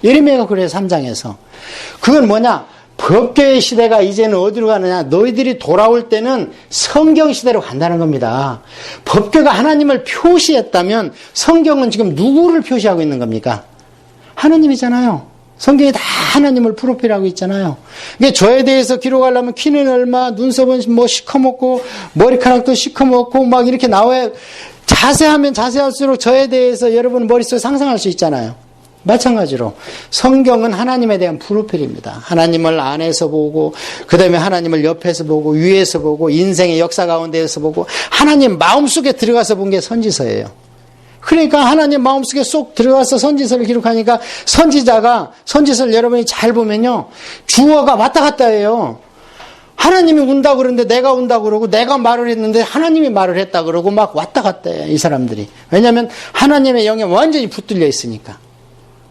A: 예레미야가 그래요 3장에서. 그건 뭐냐? 법궤의 시대가 이제는 어디로 가느냐? 너희들이 돌아올 때는 성경 시대로 간다는 겁니다. 법궤가 하나님을 표시했다면 성경은 지금 누구를 표시하고 있는 겁니까? 하나님이잖아요. 성경에 다 하나님을 프로필하고 있잖아요. 그러니까 저에 대해서 기록하려면 키는 얼마, 눈썹은 뭐 시커멓고 머리카락도 시커멓고 막 이렇게 나와야 자세하면 자세할수록 저에 대해서 여러분 머릿속에 상상할 수 있잖아요. 마찬가지로 성경은 하나님에 대한 프로필입니다. 하나님을 안에서 보고 그 다음에 하나님을 옆에서 보고 위에서 보고 인생의 역사 가운데에서 보고 하나님 마음속에 들어가서 본 게 선지서예요. 그러니까 하나님 마음속에 쏙 들어가서 선지서를 기록하니까 선지자가 선지서를 여러분이 잘 보면요. 주어가 왔다 갔다 해요. 하나님이 운다 그러는데 내가 운다 그러고 내가 말을 했는데 하나님이 말을 했다 그러고 막 왔다 갔다 해요. 이 사람들이. 왜냐하면 하나님의 영에 완전히 붙들려 있으니까.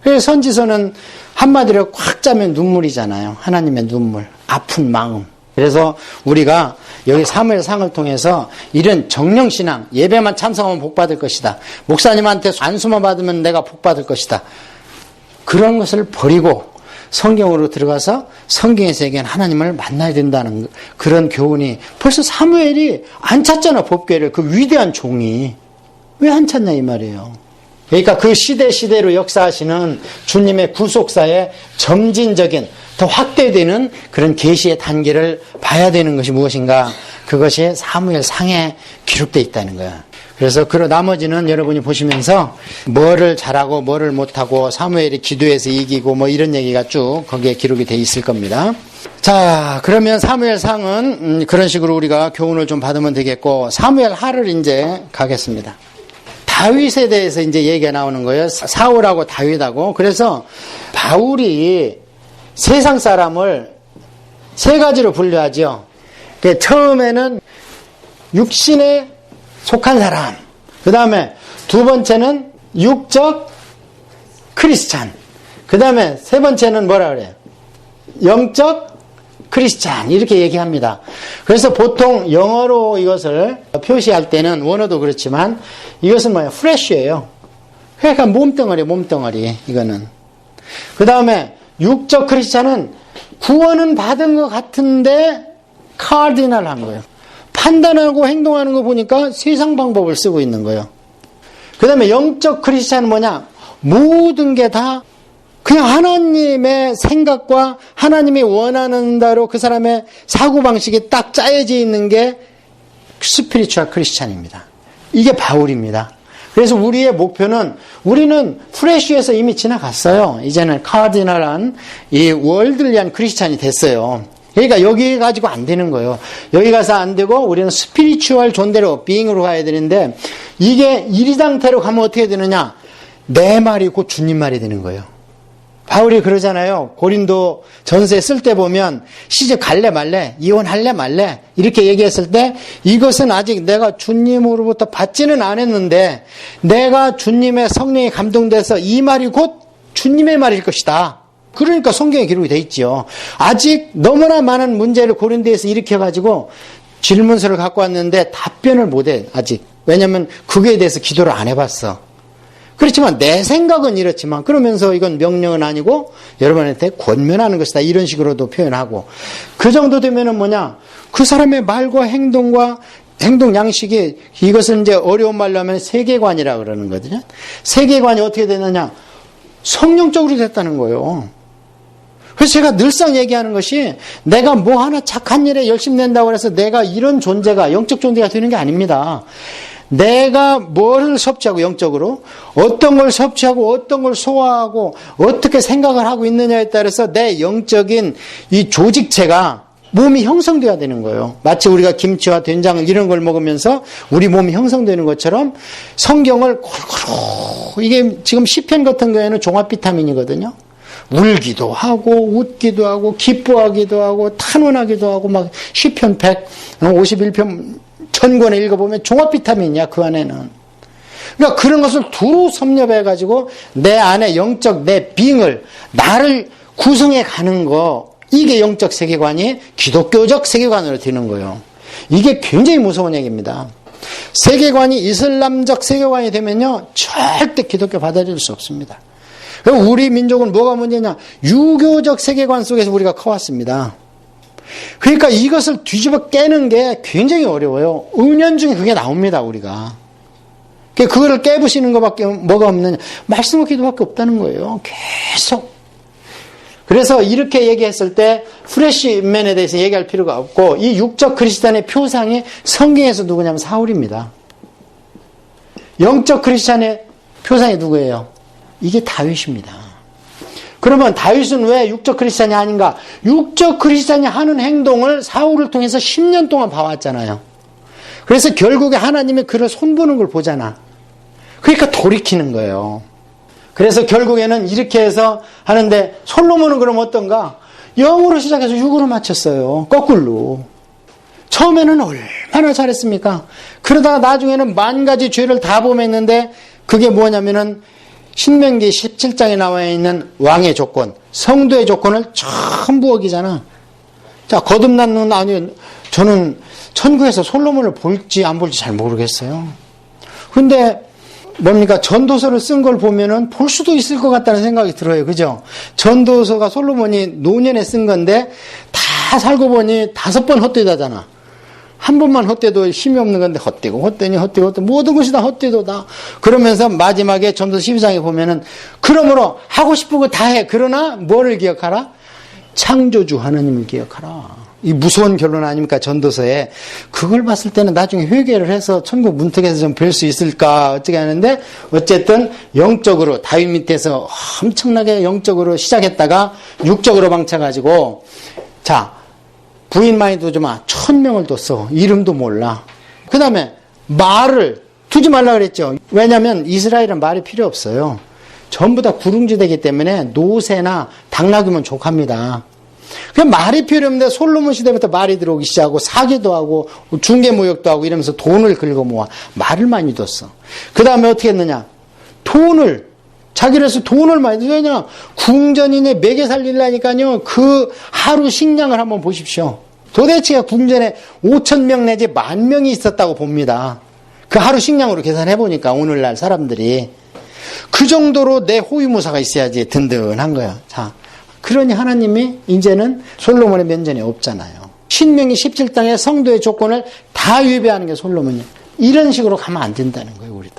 A: 그래서 선지서는 한마디로 꽉 짜면 눈물이잖아요. 하나님의 눈물, 아픈 마음. 그래서 우리가 여기 사무엘상을 통해서 이런 정령신앙, 예배만 참석하면 복받을 것이다. 목사님한테 안수만 받으면 내가 복받을 것이다. 그런 것을 버리고 성경으로 들어가서 성경에서 얘기한 하나님을 만나야 된다는 그런 교훈이 벌써 사무엘이 안 찾잖아. 법궤를. 그 위대한 종이. 왜 안 찾냐 이 말이에요. 그러니까 그 시대로 역사하시는 주님의 구속사의 점진적인 더 확대되는 그런 계시의 단계를 봐야 되는 것이 무엇인가? 그것이 사무엘상에 기록되어 있다는 거야. 그래서 그 나머지는 여러분이 보시면서 뭐를 잘하고 뭐를 못하고 사무엘이 기도해서 이기고 뭐 이런 얘기가 쭉 거기에 기록이 되어 있을 겁니다. 자, 그러면 사무엘상은 그런 식으로 우리가 교훈을 좀 받으면 되겠고, 사무엘 하를 이제 가겠습니다. 다윗에 대해서 이제 얘기가 나오는 거예요. 사울하고 다윗하고. 그래서 바울이 세상 사람을 세 가지로 분류하죠. 처음에는 육신에 속한 사람. 그 다음에 두 번째는 육적 크리스찬. 그 다음에 세 번째는 뭐라 그래요? 영적 크리스찬. 이렇게 얘기합니다. 그래서 보통 영어로 이것을 표시할 때는 원어도 그렇지만 이것은 뭐예요? 프레쉬예요. 그러니까 몸뚱어리. 이거는. 그 다음에 육적 크리스찬은 구원은 받은 것 같은데 카디널한 거예요. 판단하고 행동하는 거 보니까 세상 방법을 쓰고 있는 거예요. 그 다음에 영적 크리스찬은 뭐냐? 모든 게 다 그냥 하나님의 생각과 하나님이 원하는 대로 그 사람의 사고방식이 딱 짜여져 있는 게 스피리추얼 크리스찬입니다. 이게 바울입니다. 그래서 우리의 목표는, 우리는 프레쉬에서 이미 지나갔어요. 이제는 카디널한 이 월들리한 크리스찬이 됐어요. 그러니까 여기 가지고 안 되는 거예요. 여기 가서 안 되고 우리는 스피리추얼 존재로, 비잉으로 가야 되는데, 이게 이 상태로 가면 어떻게 되느냐? 내 말이 곧 주님 말이 되는 거예요. 바울이 그러잖아요. 고린도 전서에 쓸 때 보면 시집 갈래 말래, 이혼할래 말래 이렇게 얘기했을 때, 이것은 아직 내가 주님으로부터 받지는 않았는데 내가 주님의 성령에 감동돼서 이 말이 곧 주님의 말일 것이다. 그러니까 성경에 기록이 돼 있죠. 아직 너무나 많은 문제를 고린도에서 일으켜가지고 질문서를 갖고 왔는데 답변을 못해 아직. 왜냐하면 그거에 대해서 기도를 안 해봤어. 그렇지만 내 생각은 이렇지만, 그러면서 이건 명령은 아니고 여러분한테 권면하는 것이다 이런 식으로도 표현하고, 그 정도 되면은 뭐냐, 그 사람의 말과 행동과 행동 양식이, 이것을 이제 어려운 말로 하면 세계관이라 그러는 거거든요. 세계관이 어떻게 되느냐, 성령적으로 됐다는 거예요. 그래서 제가 늘상 얘기하는 것이, 내가 뭐 하나 착한 일에 열심히 낸다고 해서 내가 이런 존재가, 영적 존재가 되는 게 아닙니다. 내가 뭐를 섭취하고, 영적으로 어떤 걸 섭취하고 어떤 걸 소화하고 어떻게 생각을 하고 있느냐에 따라서 내 영적인 이 조직체가, 몸이 형성돼야 되는 거예요. 마치 우리가 김치와 된장 이런 걸 먹으면서 우리 몸이 형성되는 것처럼 성경을 골고루, 이게 지금 시편 같은 경우에는 종합 비타민이거든요. 울기도 하고 웃기도 하고 기뻐하기도 하고 탄원하기도 하고, 막 시편 151편 1000권을 읽어보면 종합 비타민이야 그 안에는. 그러니까 그런 것을 두루 섭렵해가지고 내 안에 영적 내 빙을, 나를 구성해 가는 거, 이게 영적 세계관이 기독교적 세계관으로 되는 거예요. 이게 굉장히 무서운 얘기입니다. 세계관이 이슬람적 세계관이 되면요 절대 기독교 받아들일 수 없습니다. 우리 민족은 뭐가 문제냐, 유교적 세계관 속에서 우리가 커왔습니다. 그러니까 이것을 뒤집어 깨는 게 굉장히 어려워요. 은연중에 그게 나옵니다, 우리가. 그거를 깨부시는 것밖에 뭐가 없느냐, 말씀과 기도밖에 없다는 거예요. 계속. 그래서 이렇게 얘기했을 때 프레시맨에 대해서 얘기할 필요가 없고, 이 육적 크리스찬의 표상이 성경에서 누구냐면 사울입니다. 영적 크리스찬의 표상이 누구예요? 이게 다윗입니다. 그러면 다윗은 왜 육적 크리스찬이 아닌가? 육적 크리스찬이 하는 행동을 사울을 통해서 10년 동안 봐왔잖아요. 그래서 결국에 하나님이 그를 손보는 걸 보잖아. 그러니까 돌이키는 거예요. 그래서 결국에는 이렇게 해서 하는데, 솔로몬은 그럼 어떤가? 0으로 시작해서 6으로 마쳤어요. 거꾸로. 처음에는 얼마나 잘했습니까? 그러다가 나중에는 10,000가지 죄를 다 범했는데, 그게 뭐냐면은 신명기 17장에 나와 있는 왕의 조건, 성도의 조건을 전부 어기잖아. 자, 거듭난 눈, 아니, 저는 천국에서 솔로몬을 볼지 안 볼지 잘 모르겠어요. 근데 뭡니까? 전도서를 쓴 걸 보면은 볼 수도 있을 것 같다는 생각이 들어요. 그죠? 전도서가 솔로몬이 노년에 쓴 건데 다 살고 보니 5번 헛되다잖아. 한 번만 헛되도 힘이 없는 건데 헛되고 모든 것이 다 헛되도다. 그러면서 마지막에 전도서 12장에 보면은 그러므로 하고 싶은 거 다 해. 그러나 뭐를 기억하라? 창조주 하나님을 기억하라. 이 무서운 결론 아닙니까? 전도서에. 그걸 봤을 때는 나중에 회개를 해서 천국 문턱에서 좀 뵐 수 있을까 어떻게 하는데 어쨌든 영적으로 다윗 밑에서 엄청나게 영적으로 시작했다가 육적으로 망쳐가지고 자 부인만이 두지마 1000명을 뒀어. 이름도 몰라. 그 다음에 말을 두지 말라 그랬죠. 왜냐하면 이스라엘은 말이 필요 없어요. 전부 다 구릉지대이기 때문에 노새나 당나귀면 족합니다. 그냥 말이 필요 없는데 솔로몬 시대부터 말이 들어오기 시작하고 사기도 하고 중개무역도 하고 이러면서 돈을 긁어 모아 말을 많이 뒀어. 그 다음에 어떻게 했느냐? 자기로서 돈을 많이 뒀어. 왜냐? 궁전이네 매개 살리려니까요. 그 하루 식량을 한번 보십시오. 도대체가 궁전에 5,000명 내지 10,000명이 있었다고 봅니다. 그 하루 식량으로 계산해 보니까 오늘날 사람들이 그 정도로 내 호위무사가 있어야지 든든한 거야. 자, 그러니 하나님이 이제는 솔로몬의 면전에 없잖아요. 신명기 17장의 성도의 조건을 다 위배하는 게 솔로몬이에요. 이런 식으로 가면 안 된다는 거예요, 우리도.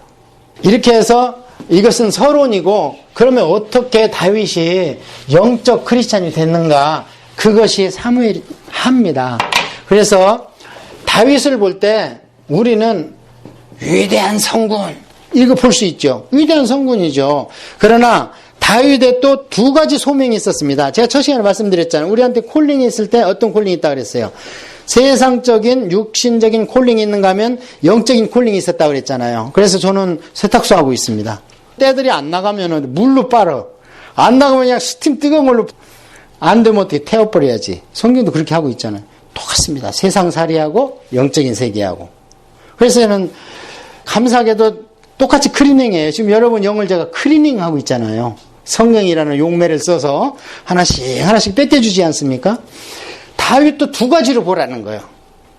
A: 이렇게 해서 이것은 서론이고, 그러면 어떻게 다윗이 영적 크리스찬이 됐는가? 그것이 사무엘이 합니다. 그래서 다윗을 볼 때 우리는 위대한 성군, 이거 볼 수 있죠. 위대한 성군이죠. 그러나 다윗에 또 2가지 소명이 있었습니다. 제가 첫 시간에 말씀드렸잖아요. 우리한테 콜링이 있을 때 어떤 콜링이 있다고 그랬어요. 세상적인 육신적인 콜링이 있는가 하면 영적인 콜링이 있었다고 그랬잖아요. 그래서 저는 세탁소 하고 있습니다. 때들이 안 나가면 물로 빨아. 안 나가면 그냥 스팀 뜨거운 걸로 안 되면 어떻게 태워버려야지. 성경도 그렇게 하고 있잖아요. 똑같습니다. 세상살이하고 영적인 세계하고. 그래서 저는 감사하게도 똑같이 클리닝이에요. 지금 여러분 영을 제가 클리닝하고 있잖아요. 성령이라는 용매를 써서 하나씩 뺏겨주지 않습니까? 다윗도 2가지로 보라는 거예요.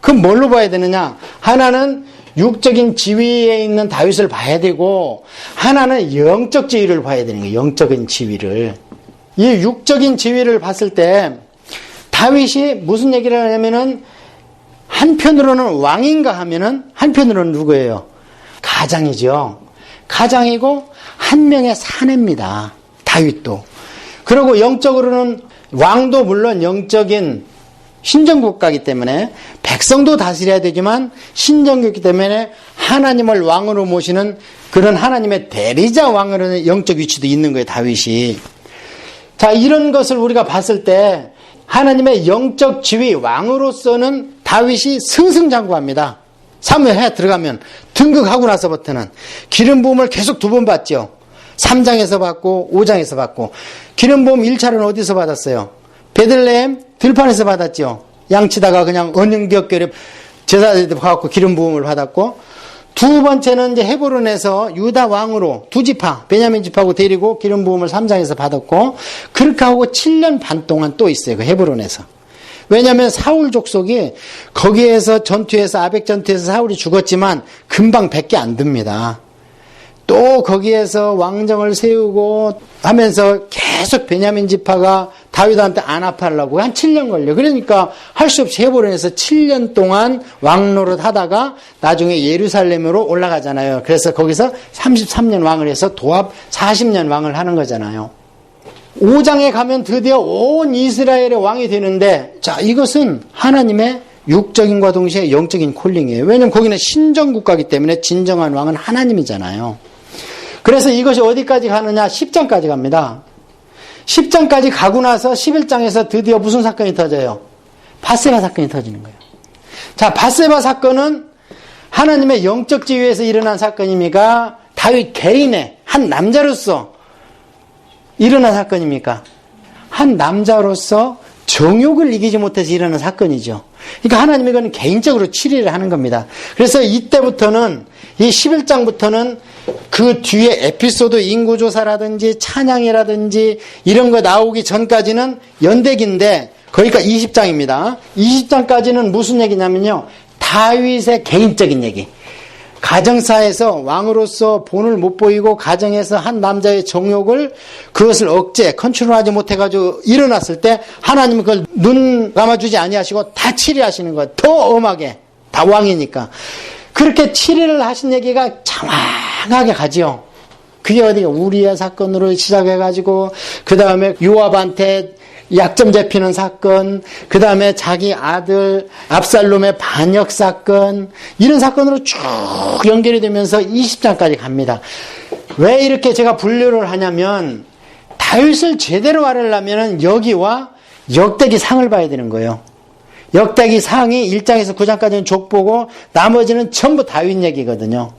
A: 그럼 뭘로 봐야 되느냐? 하나는 육적인 지위에 있는 다윗을 봐야 되고, 하나는 영적 지위를 봐야 되는 거예요. 영적인 지위를. 이 육적인 지위를 봤을 때 다윗이 무슨 얘기를 하냐면은 한편으로는 왕인가 하면은 한편으로는 누구예요? 가장이죠. 가장이고 한 명의 사내입니다. 다윗도. 그리고 영적으로는 왕도 물론 영적인 신정국가이기 때문에 백성도 다스려야 되지만 신정국이기 때문에 하나님을 왕으로 모시는 그런 하나님의 대리자 왕으로는 영적 위치도 있는 거예요. 다윗이. 자, 이런 것을 우리가 봤을 때 하나님의 영적 지위 왕으로서는 다윗이 승승장구합니다. 사무엘에 들어가면 등극하고 나서부터는 기름 부음을 계속 2번 받죠. 3장에서 받고 5장에서 받고. 기름 부음 1차는 어디서 받았어요? 베들레헴 들판에서 받았죠. 양치다가 그냥 언능벽결에 제사장들 가갖고 기름 부음을 받았고, 2번째는 이제 헤브론에서 유다 왕으로 2지파 베냐민 지파하고 데리고 기름 부음을 3장에서 받았고, 그렇게 하고 7년 반 동안 또 있어요. 그 헤브론에서. 왜냐하면 사울 족속이 거기에서 전투에서 아벡 전투에서 사울이 죽었지만 금방 100개 안 듭니다. 또 거기에서 왕정을 세우고 하면서 계속 베냐민 지파가 다윗한테 안압하려고 한 7년 걸려. 그러니까 할 수 없이 헤브론에서 7년 동안 왕노릇 하다가 나중에 예루살렘으로 올라가잖아요. 그래서 거기서 33년 왕을 해서 도합 40년 왕을 하는 거잖아요. 5장에 가면 드디어 온 이스라엘의 왕이 되는데, 자, 이것은 하나님의 육적인과 동시에 영적인 콜링이에요. 왜냐하면 거기는 신정국가이기 때문에 진정한 왕은 하나님이잖아요. 그래서 이것이 어디까지 가느냐? 10장까지 갑니다. 10장까지 가고 나서 11장에서 드디어 무슨 사건이 터져요? 밧세바 사건이 터지는 거예요. 자, 밧세바 사건은 하나님의 영적 지위에서 일어난 사건입니까? 다윗 개인의 한 남자로서 일어난 사건입니까? 한 남자로서 정욕을 이기지 못해서 일어난 사건이죠. 그러니까 하나님이 이건 개인적으로 치리를 하는 겁니다. 그래서 이때부터는, 이 11장부터는 그 뒤에 에피소드 인구조사라든지 찬양이라든지 이런 거 나오기 전까지는 연대기인데, 그러니까 20장입니다. 20장까지는 무슨 얘기냐면요. 다윗의 개인적인 얘기. 가정사에서 왕으로서 본을 못 보이고 가정에서 한 남자의 정욕을 그것을 컨트롤하지 못해가지고 일어났을 때 하나님은 그걸 눈 감아주지 아니하시고 다 치리하시는 거예요. 더 엄하게. 다 왕이니까. 그렇게 치리를 하신 얘기가 장황하게 가지요. 그게 어디가 우리의 사건으로 시작해가지고 그 다음에 요압한테 약점 잡히는 사건, 그 다음에 자기 아들 압살롬의 반역 사건, 이런 사건으로 쭉 연결이 되면서 20장까지 갑니다. 왜 이렇게 제가 분류를 하냐면 다윗을 제대로 알으려면 여기와 역대기 상을 봐야 되는 거예요. 역대기 상이 1장에서 9장까지는 족보고 나머지는 전부 다윗 얘기거든요.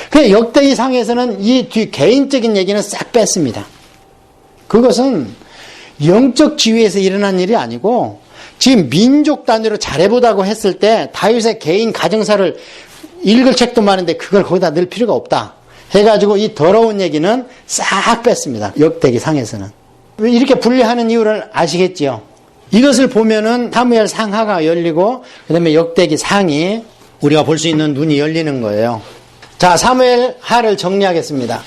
A: 그래서 역대기 상에서는 이 뒤 개인적인 얘기는 싹 뺐습니다. 그것은 영적 지위에서 일어난 일이 아니고 지금 민족 단위로 잘해보자고 했을 때 다윗의 개인 가정사를 읽을 책도 많은데 그걸 거기다 넣을 필요가 없다 해가지고 이 더러운 얘기는 싹 뺐습니다. 역대기 상에서는. 이렇게 분리하는 이유를 아시겠지요? 이것을 보면은 사무엘 상하가 열리고 그 다음에 역대기 상이 우리가 볼 수 있는 눈이 열리는 거예요. 자, 사무엘 하를 정리하겠습니다.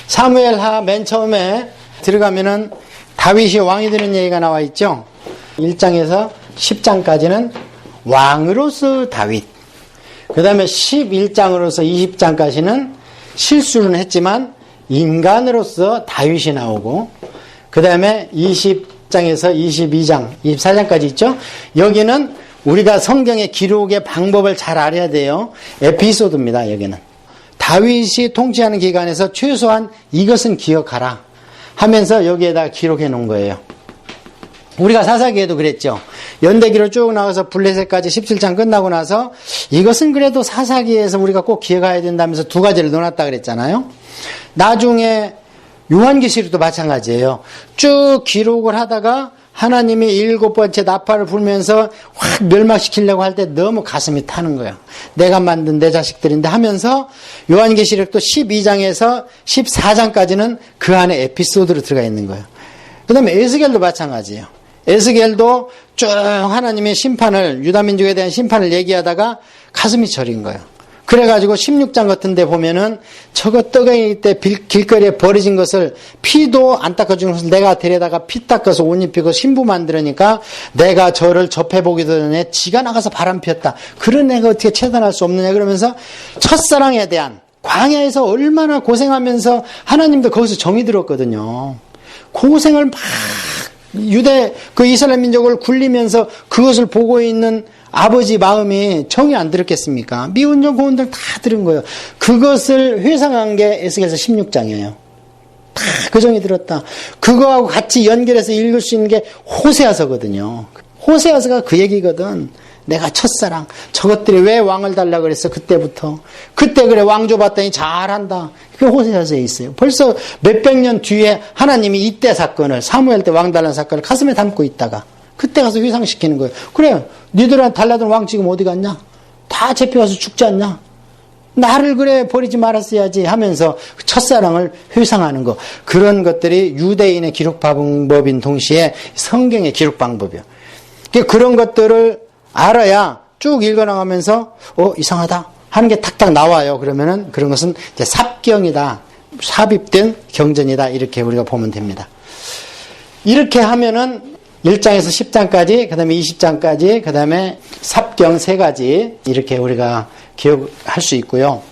A: 사무엘 하 맨 처음에 들어가면은 다윗이 왕이 되는 얘기가 나와 있죠. 1장에서 10장까지는 왕으로서 다윗. 그 다음에 11장으로서 20장까지는 실수는 했지만 인간으로서 다윗이 나오고 그 다음에 20장에서 22장, 24장까지 있죠. 여기는 우리가 성경의 기록의 방법을 잘 알아야 돼요. 에피소드입니다. 여기는. 다윗이 통치하는 기간에서 최소한 이것은 기억하라 하면서 여기에다 기록해 놓은 거예요. 우리가 사사기에도 그랬죠. 연대기로 쭉 나가서 블레셋까지 17장 끝나고 나서 이것은 그래도 사사기에서 우리가 꼭 기억해야 된다면서 두 가지를 넣어놨다 그랬잖아요. 나중에 요한계시록도 마찬가지예요. 쭉 기록을 하다가 하나님이 7번째 나팔을 불면서 확 멸망시키려고 할 때 너무 가슴이 타는 거야. 내가 만든 내 자식들인데 하면서 요한계시록도 12장에서 14장까지는 그 안에 에피소드로 들어가 있는 거예요. 그 다음에 에스겔도 마찬가지예요. 에스겔도 쭉 하나님의 심판을, 유다민족에 대한 심판을 얘기하다가 가슴이 저린 거예요. 그래가지고 16장 같은 데 보면은 저거 떡이 때 길거리에 버려진 것을 피도 안 닦아주는 것을 내가 데려다가 피 닦아서 옷 입히고 신부 만들으니까 내가 저를 접해보기도 전에 지가 나가서 바람 피웠다. 그런 애가 어떻게 처단할 수 없느냐 그러면서 첫사랑에 대한 광야에서 얼마나 고생하면서 하나님도 거기서 정이 들었거든요. 고생을 막 유대 그 이스라엘 민족을 굴리면서 그것을 보고 있는 아버지 마음이 정이 안 들었겠습니까? 미운 점 고운 점 다 들은 거예요. 그것을 회상한 게 에스겔서 16장이에요. 다 그 정이 들었다. 그거하고 같이 연결해서 읽을 수 있는 게 호세아서거든요. 호세아서가 그 얘기거든. 내가 첫사랑. 저것들이 왜 왕을 달라고 그랬어? 그때부터. 그때 그래 왕 줘봤더니 잘한다. 그게 호세아서에 있어요. 벌써 몇백 년 뒤에 하나님이 이때 사건을 사무엘 때 왕 달라는 사건을 가슴에 담고 있다가 그때 가서 회상시키는 거예요. 그래, 니들한테 달라던 왕 지금 어디 갔냐? 다 잡혀가서 죽지 않냐? 나를 그래 버리지 말았어야지 하면서 첫사랑을 회상하는 거. 그런 것들이 유대인의 기록 방법인 동시에 성경의 기록 방법이에요. 그런 것들을 알아야 쭉 읽어나가면서 이상하다 하는 게 탁탁 나와요. 그러면은 그런 것은 이제 삽경이다. 삽입된 경전이다. 이렇게 우리가 보면 됩니다. 이렇게 하면은 1장에서 10장까지, 그 다음에 20장까지, 그 다음에 삽경 3가지, 이렇게 우리가 기억할 수 있고요.